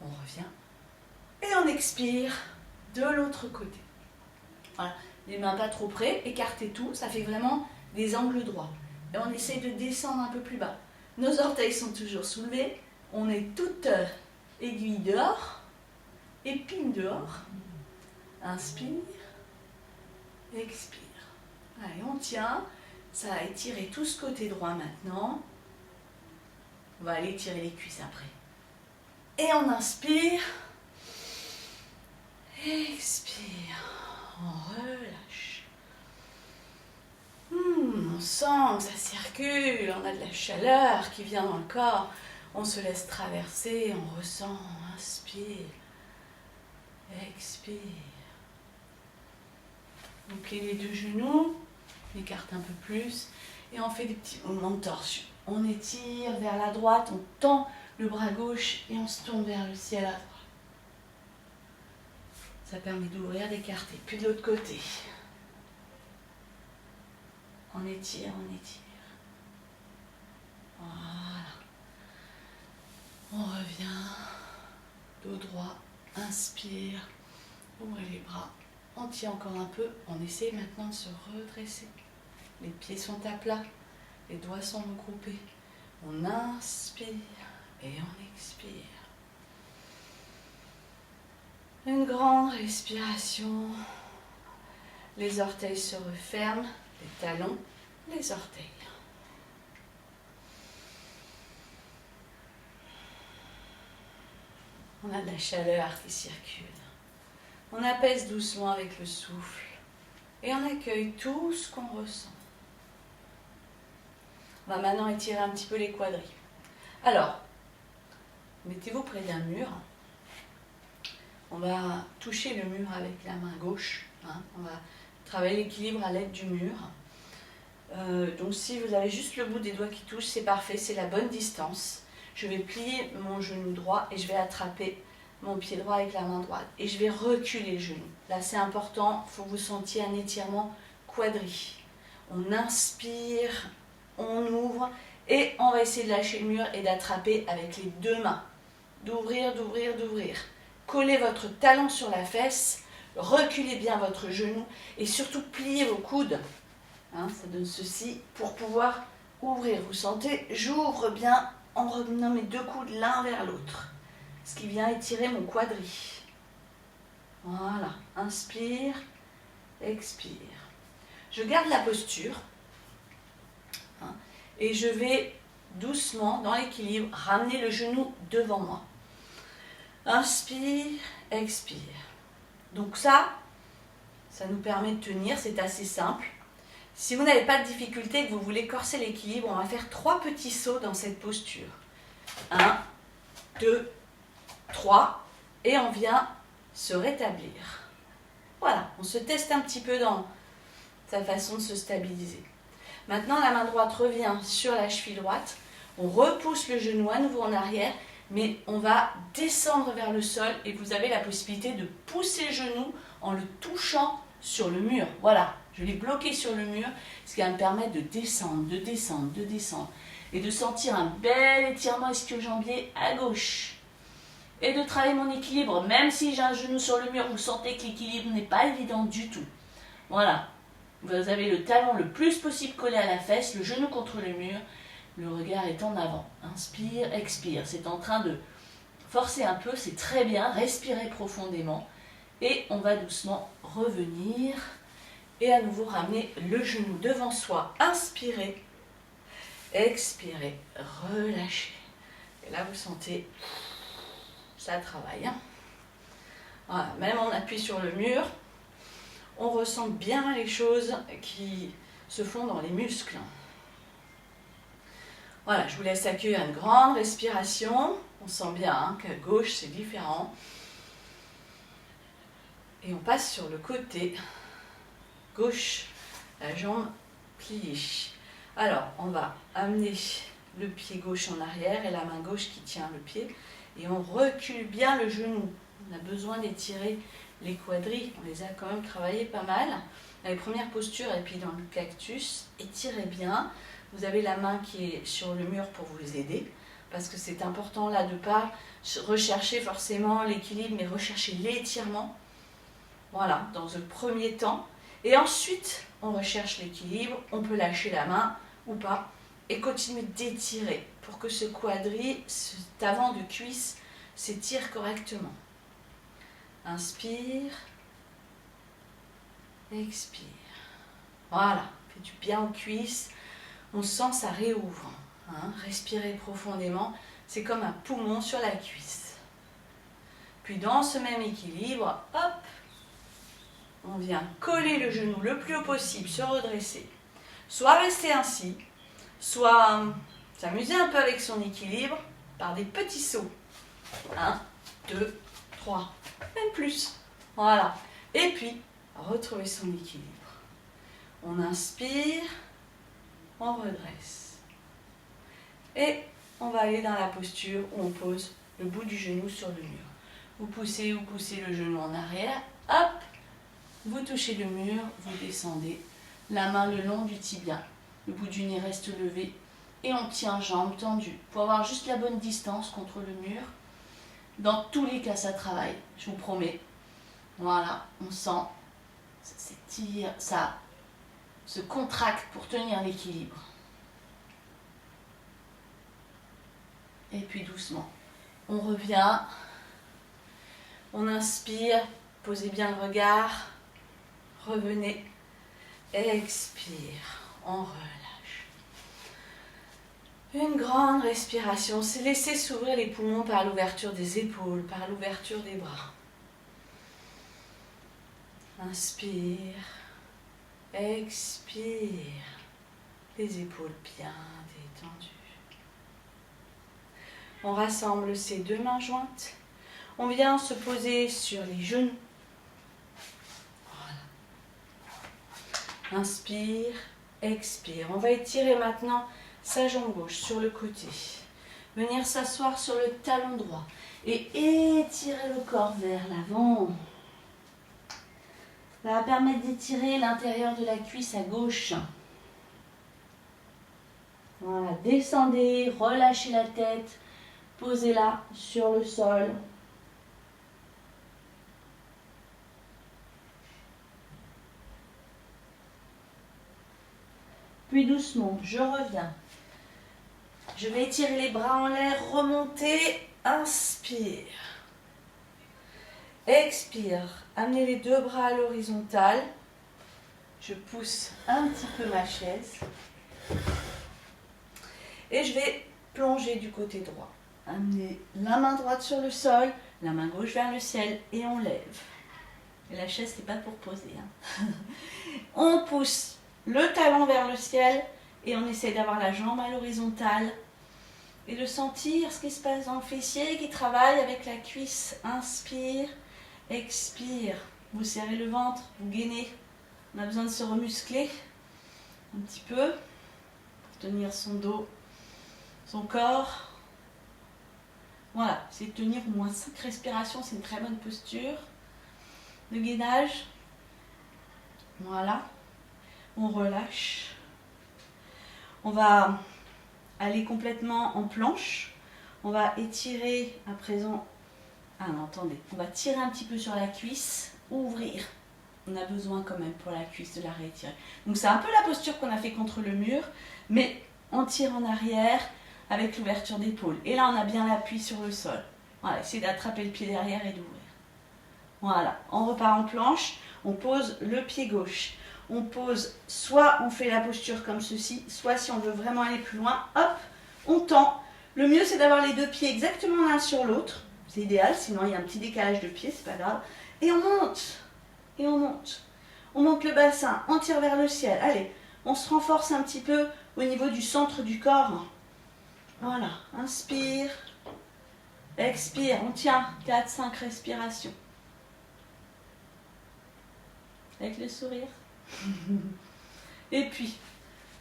On revient. Et on expire de l'autre côté. Voilà. Les mains pas trop près, écartez tout. Ça fait vraiment des angles droits. Et on essaye de descendre un peu plus bas. Nos orteils sont toujours soulevés. On est toute aiguille dehors. Épine dehors. Inspire. Expire. Allez, on tient. Ça a étiré tout ce côté droit maintenant. On va aller étirer les cuisses après. Et on inspire. Expire. On relâche. On sent que ça circule. On a de la chaleur qui vient dans le corps. On se laisse traverser. On ressent. Inspire. Expire. On plie les deux genoux. On écarte un peu plus. Et on fait des petits mouvements de torsion. On étire vers la droite. On tend le bras gauche et on se tourne vers le ciel à droite. Ça permet d'ouvrir, d'écarter. Puis de l'autre côté. On étire, on étire. Voilà. On revient. Dos droit. Inspire. Ouvrez les bras. On tient encore un peu. On essaie maintenant de se redresser. Les pieds sont à plat. Les doigts sont regroupés. On inspire et on expire. Une grande respiration. Les orteils se referment. Les talons, les orteils. On a de la chaleur qui circule. On apaise doucement avec le souffle. Et on accueille tout ce qu'on ressent. On va maintenant étirer un petit peu les quadris. Alors, mettez-vous près d'un mur. On va toucher le mur avec la main gauche. On va travailler l'équilibre à l'aide du mur. Donc si vous avez juste le bout des doigts qui touche, c'est parfait, c'est la bonne distance. Je vais plier mon genou droit et je vais attraper mon pied droit avec la main droite. Et je vais reculer le genou. Là c'est important, il faut que vous sentiez un étirement quadri. On inspire, on ouvre et on va essayer de lâcher le mur et d'attraper avec les deux mains. D'ouvrir, d'ouvrir, d'ouvrir. Collez votre talon sur la fesse, reculez bien votre genou et surtout pliez vos coudes. Ça donne ceci pour pouvoir ouvrir. Vous sentez, j'ouvre bien en remenant mes deux coudes l'un vers l'autre. Ce qui vient étirer mon quadri. Voilà, inspire, expire. Je garde la posture et je vais doucement, dans l'équilibre, ramener le genou devant moi. Inspire, expire. Donc ça nous permet de tenir, c'est assez simple. Si vous n'avez pas de difficulté et que vous voulez corser l'équilibre, on va faire 3 petits sauts dans cette posture. 1, 2, 3 et on vient se rétablir. Voilà, on se teste un petit peu dans sa façon de se stabiliser. Maintenant, la main droite revient sur la cheville droite. On repousse le genou à nouveau en arrière, mais on va descendre vers le sol et vous avez la possibilité de pousser le genou en le touchant sur le mur. Voilà, je l'ai bloqué sur le mur, ce qui va me permettre de descendre, de descendre, de descendre et de sentir un bel étirement ischio-jambier à gauche. Et de travailler mon équilibre, même si j'ai un genou sur le mur, vous sentez que l'équilibre n'est pas évident du tout. Voilà, vous avez le talon le plus possible collé à la fesse, le genou contre le mur, le regard est en avant. Inspire, expire, c'est en train de forcer un peu, c'est très bien, respirez profondément. Et on va doucement revenir et à nouveau ramener le genou devant soi. Inspirez, expirez, relâchez. Et là, vous sentez, ça travaille. Voilà, même on appuie sur le mur, on ressent bien les choses qui se font dans les muscles. Voilà, je vous laisse accueillir une grande respiration. On sent bien qu'à gauche, c'est différent. Et on passe sur le côté gauche la jambe pliée. Alors, on va amener le pied gauche en arrière et la main gauche qui tient le pied. Et on recule bien le genou. On a besoin d'étirer les quadris. On les a quand même travaillés pas mal. Dans les premières postures et puis dans le cactus, étirez bien. Vous avez la main qui est sur le mur pour vous aider. Parce que c'est important là de ne pas rechercher forcément l'équilibre, mais rechercher l'étirement. Voilà, dans le premier temps. Et ensuite, on recherche l'équilibre. On peut lâcher la main ou pas. Et continuer d'étirer pour que ce quadri, cet avant de cuisse, s'étire correctement. Inspire. Expire. Voilà, fait du bien aux cuisses. On sent ça réouvre. Hein. Respirez profondément. C'est comme un poumon sur la cuisse. Puis dans ce même équilibre, hop, on vient coller le genou le plus haut possible, se redresser. Soit rester ainsi, soit s'amuser un peu avec son équilibre par des petits sauts. 1, 2, 3, même plus. Voilà. Et puis, retrouver son équilibre. On inspire, on redresse. Et on va aller dans la posture où on pose le bout du genou sur le mur. Vous poussez le genou en arrière, hop, vous touchez le mur, vous descendez, la main le long du tibia. Le bout du nez reste levé et on tient jambes tendues pour avoir juste la bonne distance contre le mur. Dans tous les cas, ça travaille, je vous promets. Voilà, on sent, ça s'étire, ça se contracte pour tenir l'équilibre. Et puis doucement, on revient, on inspire, posez bien le regard, revenez, expire, on relâche. Une grande respiration, c'est laisser s'ouvrir les poumons par l'ouverture des épaules, par l'ouverture des bras. Inspire, expire, les épaules bien détendues. On rassemble ses deux mains jointes. On vient se poser sur les genoux. Voilà. Inspire, expire. On va étirer maintenant sa jambe gauche sur le côté. Venir s'asseoir sur le talon droit. Et étirer le corps vers l'avant. Ça va permettre d'étirer l'intérieur de la cuisse à gauche. Voilà, descendez, relâchez la tête. Posez-la sur le sol. Puis doucement, je reviens. Je vais étirer les bras en l'air, remonter, inspire. Expire, amenez les deux bras à l'horizontale. Je pousse un petit peu ma chaise. Et je vais plonger du côté droit. Amenez la main droite sur le sol, la main gauche vers le ciel et on lève. Et la chaise, c'est pas pour poser. Hein. On pousse le talon vers le ciel et on essaie d'avoir la jambe à l'horizontale et de sentir ce qui se passe dans le fessier qui travaille avec la cuisse. Inspire, expire. Vous serrez le ventre, vous gainez. On a besoin de se remuscler un petit peu pour tenir son dos, son corps. Voilà, c'est de tenir au moins 5 respirations, c'est une très bonne posture de gainage. Voilà, on relâche. On va aller complètement en planche. On va étirer à présent. Ah non, attendez, on va tirer un petit peu sur la cuisse, ouvrir. On a besoin quand même pour la cuisse de la réétirer. Donc c'est un peu la posture qu'on a fait contre le mur, mais on tire en arrière avec l'ouverture d'épaule. Et là, on a bien l'appui sur le sol. Voilà, essayez d'attraper le pied derrière et d'ouvrir. Voilà, on repart en planche, on pose le pied gauche. On pose, soit on fait la posture comme ceci, soit si on veut vraiment aller plus loin, hop, on tend. Le mieux, c'est d'avoir les deux pieds exactement l'un sur l'autre. C'est idéal, sinon il y a un petit décalage de pied, c'est pas grave. Et on monte, et on monte. On monte le bassin, on tire vers le ciel. Allez, on se renforce un petit peu au niveau du centre du corps. Voilà, inspire, expire, on tient 4-5 respirations. Avec le sourire. Et puis,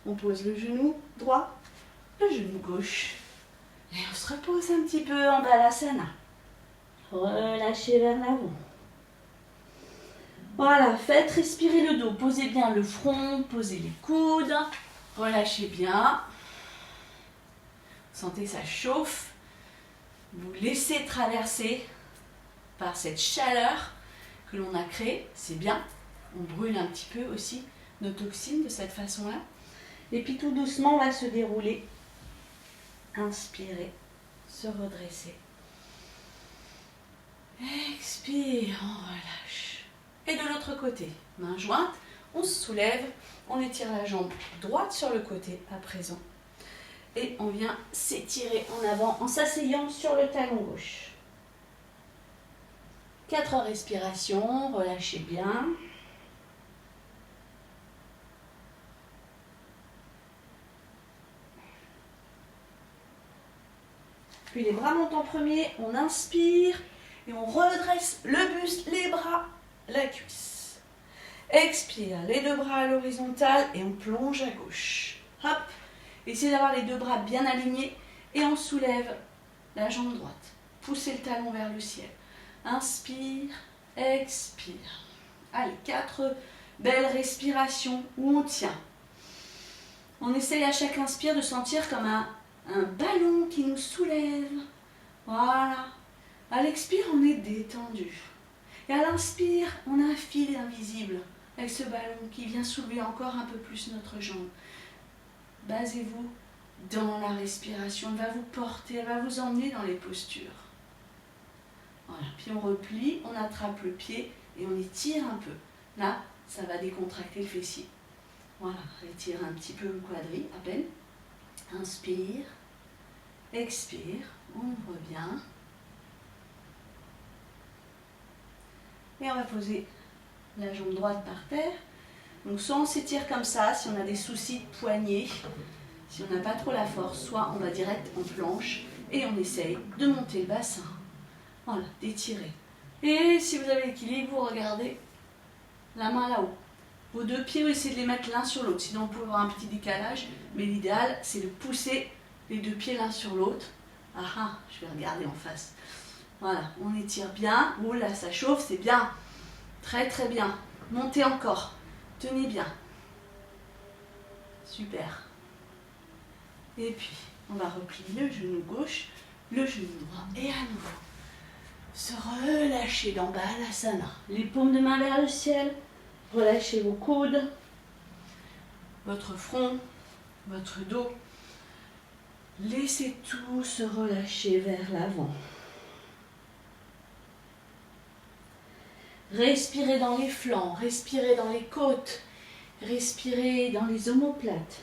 on pose le genou droit, le genou gauche. Et on se repose un petit peu en Balasana. Relâchez vers l'avant. Voilà, faites respirer le dos. Posez bien le front, posez les coudes. Relâchez bien. Sentez ça chauffe. Vous laissez traverser par cette chaleur que l'on a créée. C'est bien. On brûle un petit peu aussi nos toxines de cette façon-là. Et puis tout doucement, on va se dérouler. Inspirez, se redresser. Expire, on relâche. Et de l'autre côté, main jointe, on se soulève, on étire la jambe droite sur le côté à présent. Et on vient s'étirer en avant en s'asseyant sur le talon gauche. 4 respirations, relâchez bien. Puis les bras montent en premier, on inspire et on redresse le buste, les bras, la cuisse. Expire, les 2 bras à l'horizontale et on plonge à gauche. Hop, essayez d'avoir les 2 bras bien alignés et on soulève la jambe droite. Poussez le talon vers le ciel. Inspire, expire. Allez, 4 belles respirations où on tient. On essaye à chaque inspire de sentir comme un ballon qui nous soulève. Voilà. À l'expire, on est détendu. Et à l'inspire, on a un fil invisible avec ce ballon qui vient soulever encore un peu plus notre jambe. Basez-vous dans la respiration. Elle va vous porter, elle va vous emmener dans les postures. Voilà. Puis on replie, on attrape le pied et on étire un peu. Là, ça va décontracter le fessier. Voilà. Étire un petit peu le quadri, à peine. Inspire, expire, ouvre bien. Et on va poser la jambe droite par terre. Donc soit on s'étire comme ça, si on a des soucis de poignet, si on n'a pas trop la force, soit on va direct en planche et on essaye de monter le bassin. Voilà, d'étirer. Et si vous avez l'équilibre, vous regardez la main là-haut. Vos 2 pieds, vous essayez de les mettre l'un sur l'autre, sinon on peut avoir un petit décalage, mais l'idéal c'est de pousser les 2 pieds l'un sur l'autre. Ah ah, je vais regarder en face. Voilà, on étire bien. Oh là, ça chauffe, c'est bien. Très très bien. Montez encore. Tenez bien. Super. Et puis, on va replier le genou gauche, le genou droit. Et à nouveau, se relâcher dans Balasana. Les paumes de main vers le ciel. Relâchez vos coudes, votre front, votre dos. Laissez tout se relâcher vers l'avant. Respirez dans les flancs, respirez dans les côtes, respirez dans les omoplates.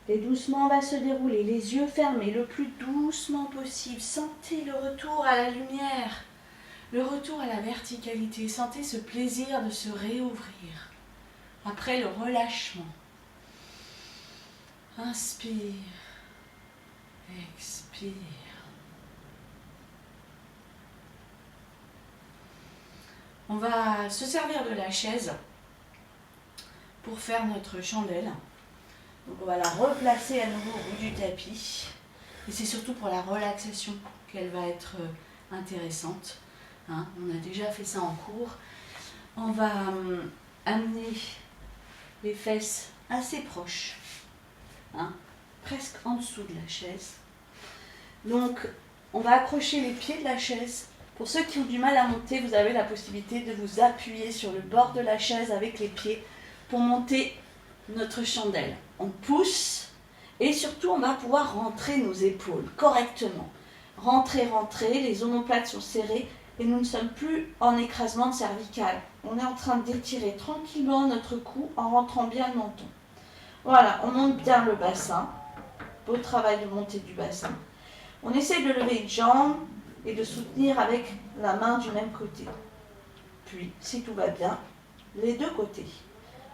Et doucement, on va se dérouler, les yeux fermés, le plus doucement possible. Sentez le retour à la lumière, le retour à la verticalité. Sentez ce plaisir de se réouvrir après le relâchement. Inspire, expire. On va se servir de la chaise pour faire notre chandelle. Donc on va la replacer à nouveau au bout du tapis. Et c'est surtout pour la relaxation qu'elle va être intéressante. Hein, on a déjà fait ça en cours. On va amener les fesses assez proches, hein, presque en dessous de la chaise. Donc on va accrocher les pieds de la chaise. Pour ceux qui ont du mal à monter, vous avez la possibilité de vous appuyer sur le bord de la chaise avec les pieds pour monter notre chandelle. On pousse et surtout on va pouvoir rentrer nos épaules correctement. Rentrer, les omoplates sont serrées et nous ne sommes plus en écrasement cervical. On est en train d'étirer tranquillement notre cou en rentrant bien le menton. Voilà, on monte bien le bassin. Beau travail de montée du bassin. On essaie de lever une jambe et de soutenir avec la main du même côté. Puis, si tout va bien, les 2 côtés.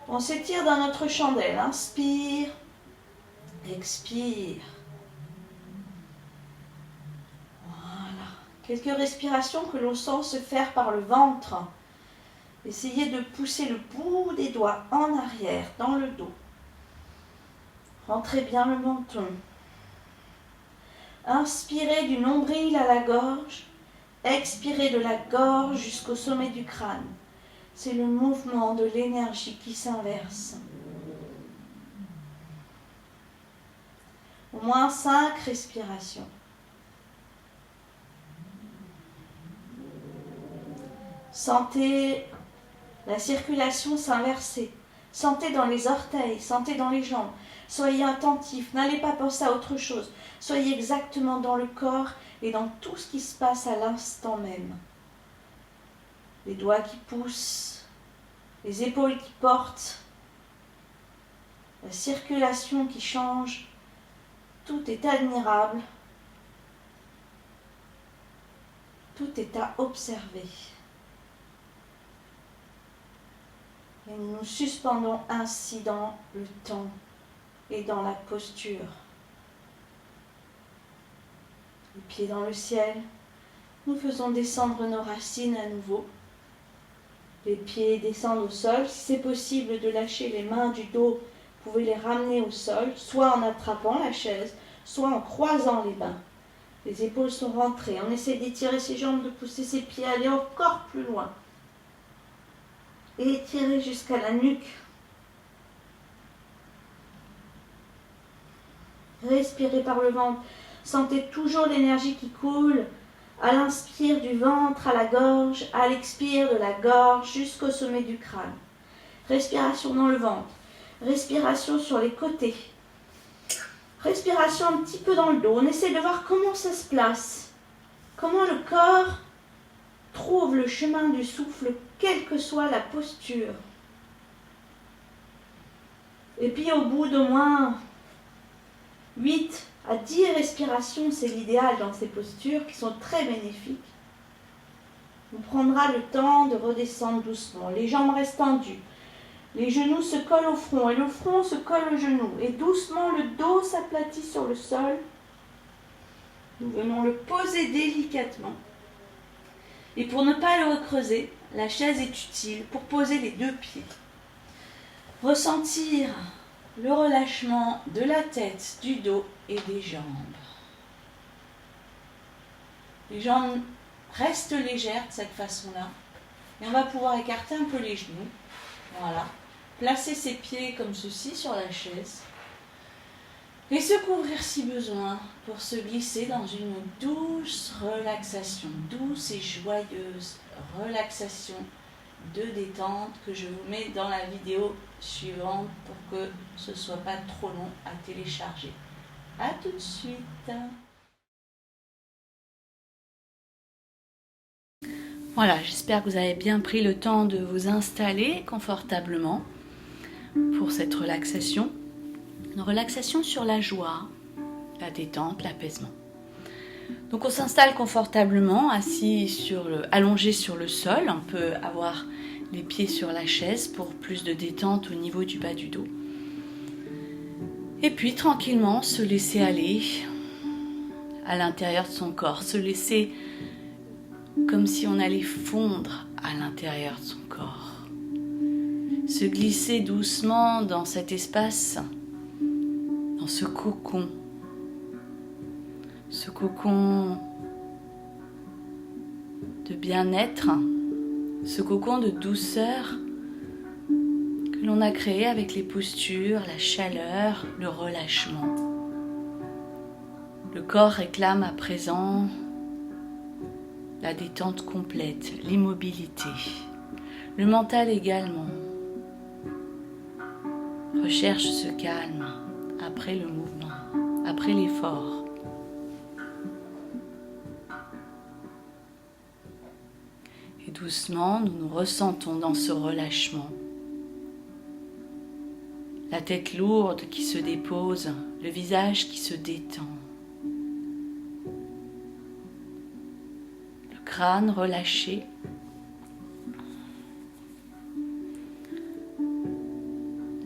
On s'étire dans notre chandelle. Inspire, expire. Voilà. Quelques respirations que l'on sent se faire par le ventre. Essayez de pousser le bout des doigts en arrière, dans le dos. Rentrez bien le menton. Inspirez du nombril à la gorge. Expirez de la gorge jusqu'au sommet du crâne. C'est le mouvement de l'énergie qui s'inverse. Au moins 5 respirations. Sentez la circulation s'inverser. Sentez dans les orteils, sentez dans les jambes. Soyez attentifs, n'allez pas penser à autre chose. Soyez exactement dans le corps et dans tout ce qui se passe à l'instant même. Les doigts qui poussent, les épaules qui portent, la circulation qui change. Tout est admirable. Tout est à observer. Et nous nous suspendons ainsi dans le temps et dans la posture. Les pieds dans le ciel, nous faisons descendre nos racines à nouveau. Les pieds descendent au sol. Si c'est possible de lâcher les mains du dos, vous pouvez les ramener au sol, soit en attrapant la chaise, soit en croisant les mains. Les épaules sont rentrées. On essaie d'étirer ses jambes, de pousser ses pieds, aller encore plus loin. Et étirer jusqu'à la nuque. Respirez par le ventre. Sentez toujours l'énergie qui coule. À l'inspire du ventre à la gorge, à l'expire de la gorge jusqu'au sommet du crâne. Respiration dans le ventre. Respiration sur les côtés. Respiration un petit peu dans le dos. On essaie de voir comment ça se place. Comment le corps trouve le chemin du souffle, quelle que soit la posture. Et puis au bout d'au moins 8 à 10 respirations, c'est l'idéal dans ces postures qui sont très bénéfiques. On prendra le temps de redescendre doucement. Les jambes restent tendues. Les genoux se collent au front et le front se colle au genou. Et doucement, le dos s'aplatit sur le sol. Nous venons le poser délicatement. Et pour ne pas le recreuser, la chaise est utile pour poser les 2 pieds. Ressentir le relâchement de la tête, du dos et des jambes. Les jambes restent légères de cette façon-là. Et on va pouvoir écarter un peu les genoux. Voilà. Placer ses pieds comme ceci sur la chaise. Et se couvrir si besoin pour se glisser dans une douce relaxation, douce et joyeuse relaxation de détente que je vous mets dans la vidéo suivante pour que ce ne soit pas trop long à télécharger. A tout de suite. Voilà, j'espère que vous avez bien pris le temps de vous installer confortablement pour cette relaxation. Une relaxation sur la joie, la détente, l'apaisement. Donc on s'installe confortablement, allongé sur le sol. On peut avoir les pieds sur la chaise pour plus de détente au niveau du bas du dos. Et puis tranquillement se laisser aller à l'intérieur de son corps, se laisser comme si on allait fondre à l'intérieur de son corps. Se glisser doucement dans cet espace, dans ce cocon de bien-être, ce cocon de douceur que l'on a créé avec les postures, la chaleur, le relâchement. Le corps réclame à présent la détente complète, l'immobilité. Le mental également recherche ce calme après le mouvement, après l'effort. Et doucement, nous nous ressentons dans ce relâchement. La tête lourde qui se dépose, le visage qui se détend. Le crâne relâché.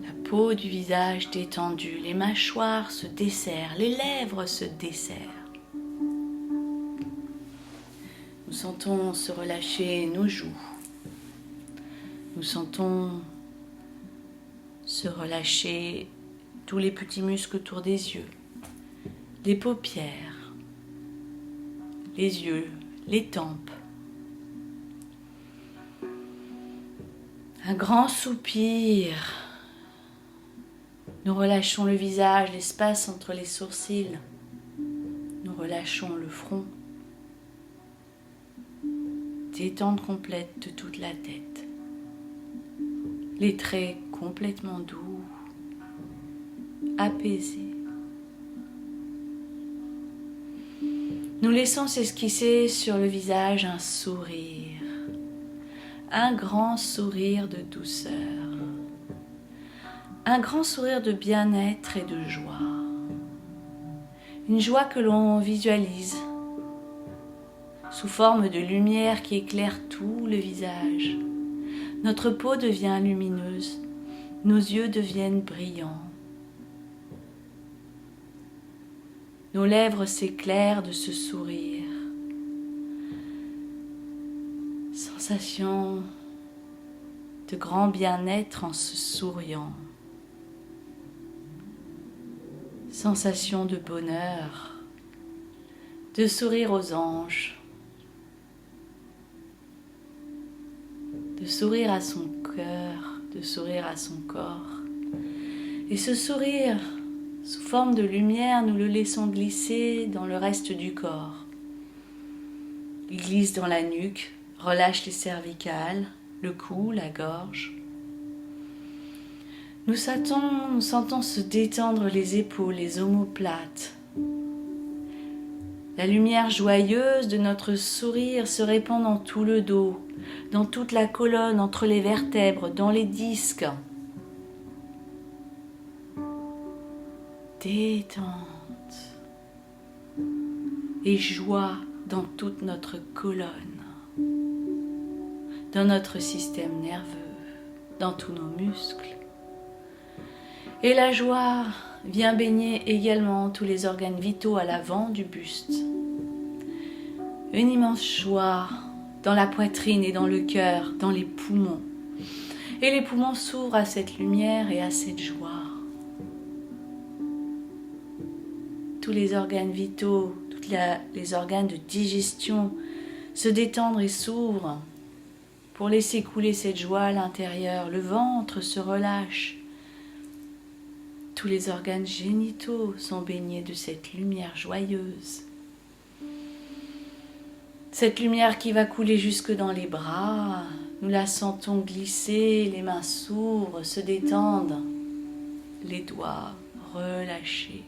La peau du visage détendue, les mâchoires se desserrent, les lèvres se desserrent. sentons se relâcher nos joues. Nous sentons se relâcher tous les petits muscles autour des yeux, les paupières, les yeux, les tempes. Un grand soupir. Nous relâchons le visage, l'espace entre les sourcils. Nous relâchons le front. Détente complète de toute la tête. Les traits complètement doux, apaisés. Nous laissons s'esquisser sur le visage un sourire, un grand sourire de douceur, un grand sourire de bien-être et de joie, une joie que l'on visualise sous forme de lumière qui éclaire tout le visage. Notre peau devient lumineuse, nos yeux deviennent brillants. Nos lèvres s'éclairent de ce sourire. Sensation de grand bien-être en se souriant. Sensation de bonheur, de sourire aux anges, de sourire à son cœur, de sourire à son corps. Et ce sourire, sous forme de lumière, nous le laissons glisser dans le reste du corps. Il glisse dans la nuque, relâche les cervicales, le cou, la gorge. Nous sentons se détendre les épaules, les omoplates. La lumière joyeuse de notre sourire se répand dans tout le dos, dans toute la colonne, entre les vertèbres, dans les disques. Détente et joie dans toute notre colonne, dans notre système nerveux, dans tous nos muscles. Et la joie vient baigner également tous les organes vitaux à l'avant du buste. Une immense joie dans la poitrine et dans le cœur, dans les poumons. Et les poumons s'ouvrent à cette lumière et à cette joie. Tous les organes vitaux, les organes de digestion se détendent et s'ouvrent pour laisser couler cette joie à l'intérieur. Le ventre se relâche. Tous les organes génitaux sont baignés de cette lumière joyeuse. Cette lumière qui va couler jusque dans les bras, nous la sentons glisser, les mains s'ouvrent, se détendent, les doigts relâchés.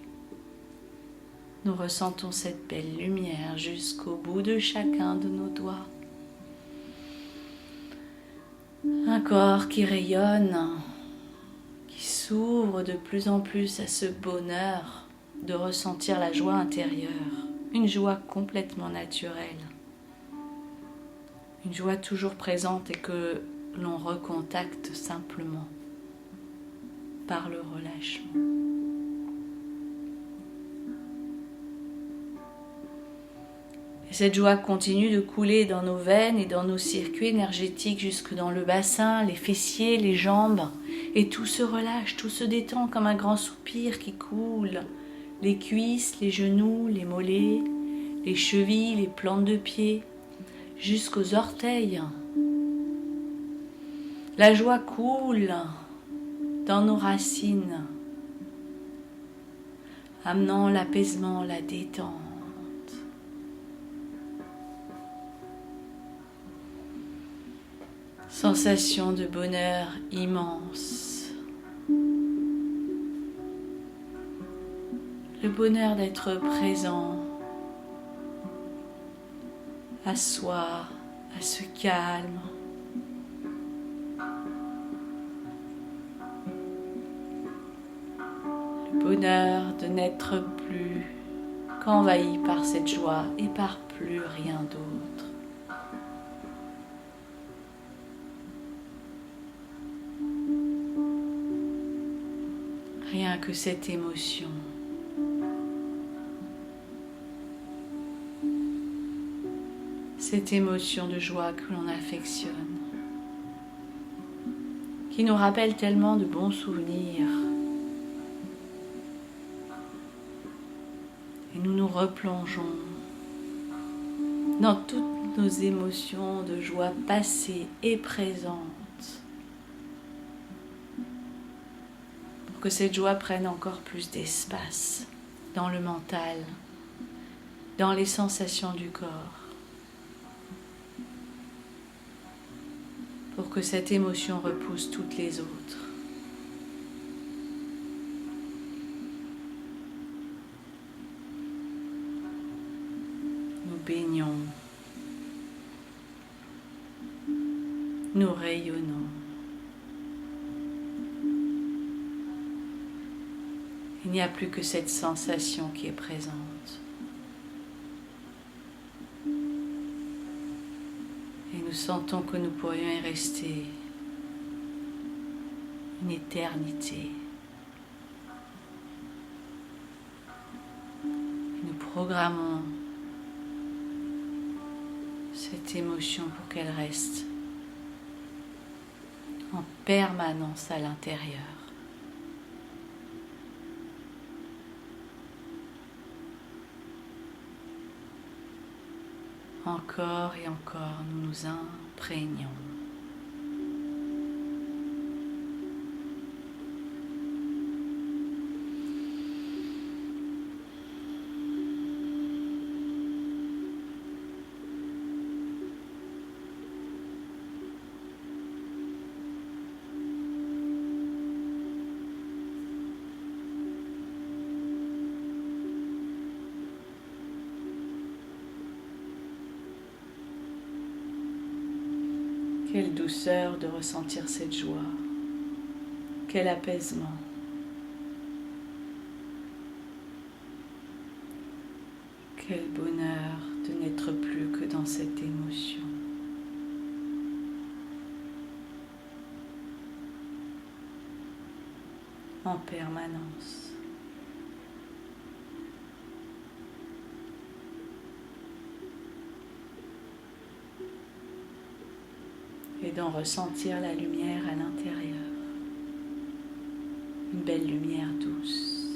Nous ressentons cette belle lumière jusqu'au bout de chacun de nos doigts. Un corps qui rayonne, qui s'ouvre de plus en plus à ce bonheur de ressentir la joie intérieure, une joie complètement naturelle, une joie toujours présente et que l'on recontacte simplement par le relâchement. Et cette joie continue de couler dans nos veines et dans nos circuits énergétiques jusque dans le bassin, les fessiers, les jambes. Et tout se relâche, tout se détend comme un grand soupir qui coule. Les cuisses, les genoux, les mollets, les chevilles, les plantes de pied, jusqu'aux orteils. La joie coule dans nos racines, amenant l'apaisement, la détente. Sensation de bonheur immense. Le bonheur d'être présent à soi, à ce calme. Le bonheur de n'être plus qu'envahi par cette joie et par plus rien d'autre. Rien que cette émotion. cette émotion de joie que l'on affectionne, qui nous rappelle tellement de bons souvenirs. Et nous nous replongeons dans toutes nos émotions de joie passées et présentes, pour que cette joie prenne encore plus d'espace dans le mental, dans les sensations du corps, pour que cette émotion repousse toutes les autres. Nous baignons, nous rayonnons. Il n'y a plus que cette sensation qui est présente. Et nous sentons que nous pourrions y rester une éternité. Et nous programmons cette émotion pour qu'elle reste en permanence à l'intérieur. Encore et encore, nous nous imprégnons. Quelle douceur de ressentir cette joie, quel apaisement. Quel bonheur de n'être plus que dans cette émotion. En permanence. Et d'en ressentir la lumière à l'intérieur. Une belle lumière douce.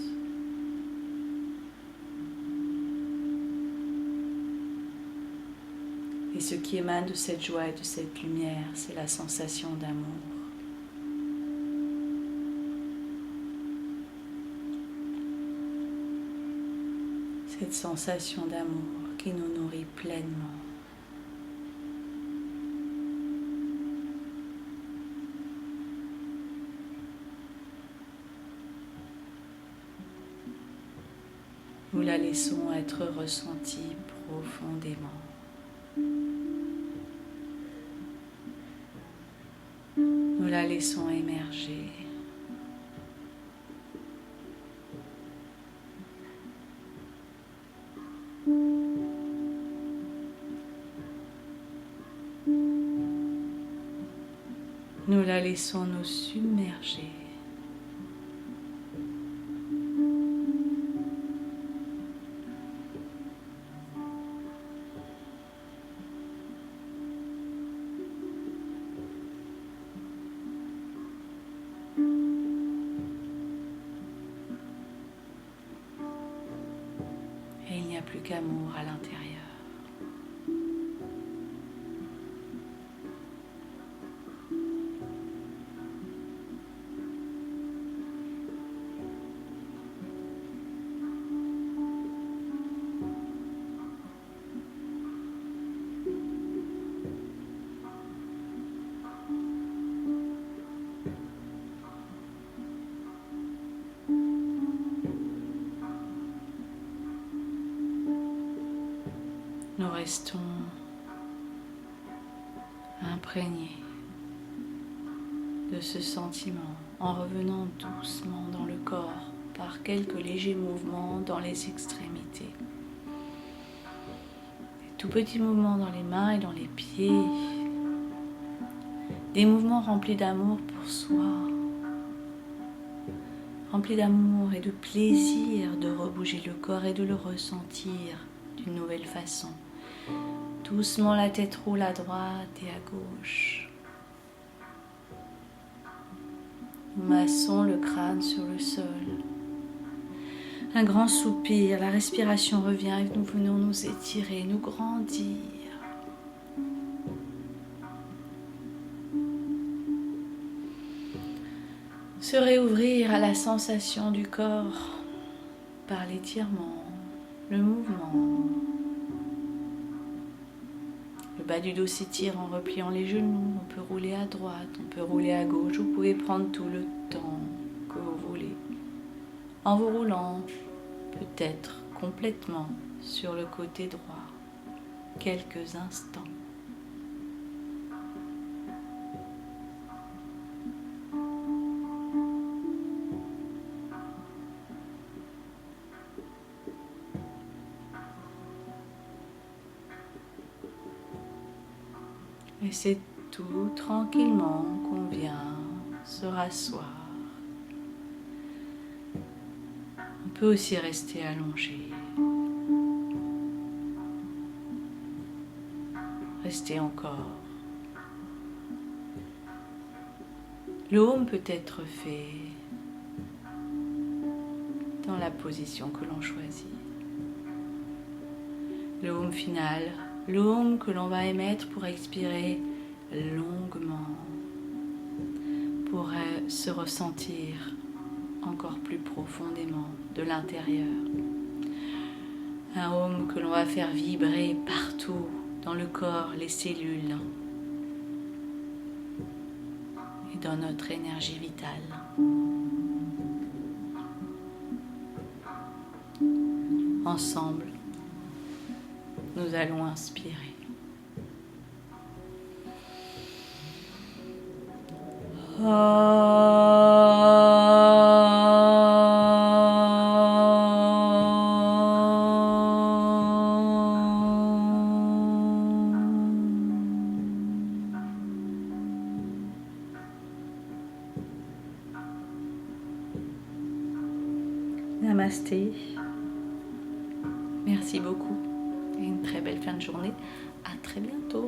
Et ce qui émane de cette joie et de cette lumière, c'est la sensation d'amour. Cette sensation d'amour qui nous nourrit pleinement. Nous la laissons être ressentie profondément. Nous la laissons émerger. Nous la laissons nous submerger. Et il n'y a plus qu'amour à l'intérieur. Nous restons imprégnés de ce sentiment en revenant doucement dans le corps par quelques légers mouvements dans les extrémités. Des tout petits mouvements dans les mains et dans les pieds. Des mouvements remplis d'amour pour soi. Remplis d'amour et de plaisir de rebouger le corps et de le ressentir d'une nouvelle façon. Doucement, la tête roule à droite et à gauche. Nous massons le crâne sur le sol. Un grand soupir, la respiration revient et nous venons nous étirer, nous grandir. Se réouvrir à la sensation du corps par l'étirement, le mouvement. Le bas du dos s'étire en repliant les genoux, on peut rouler à droite, on peut rouler à gauche, vous pouvez prendre tout le temps que vous voulez. En vous roulant peut-être complètement sur le côté droit, quelques instants. Et c'est tout tranquillement qu'on vient se rasseoir. On peut aussi rester allongé. Rester encore. Le home peut être fait dans la position que l'on choisit. Le home final, le home que l'on va émettre pour expirer longuement, pour se ressentir encore plus profondément de l'intérieur. Un home que l'on va faire vibrer partout dans le corps, les cellules et dans notre énergie vitale. Ensemble, nous allons inspirer. Namasté. Merci beaucoup et une très belle fin de journée. À très bientôt.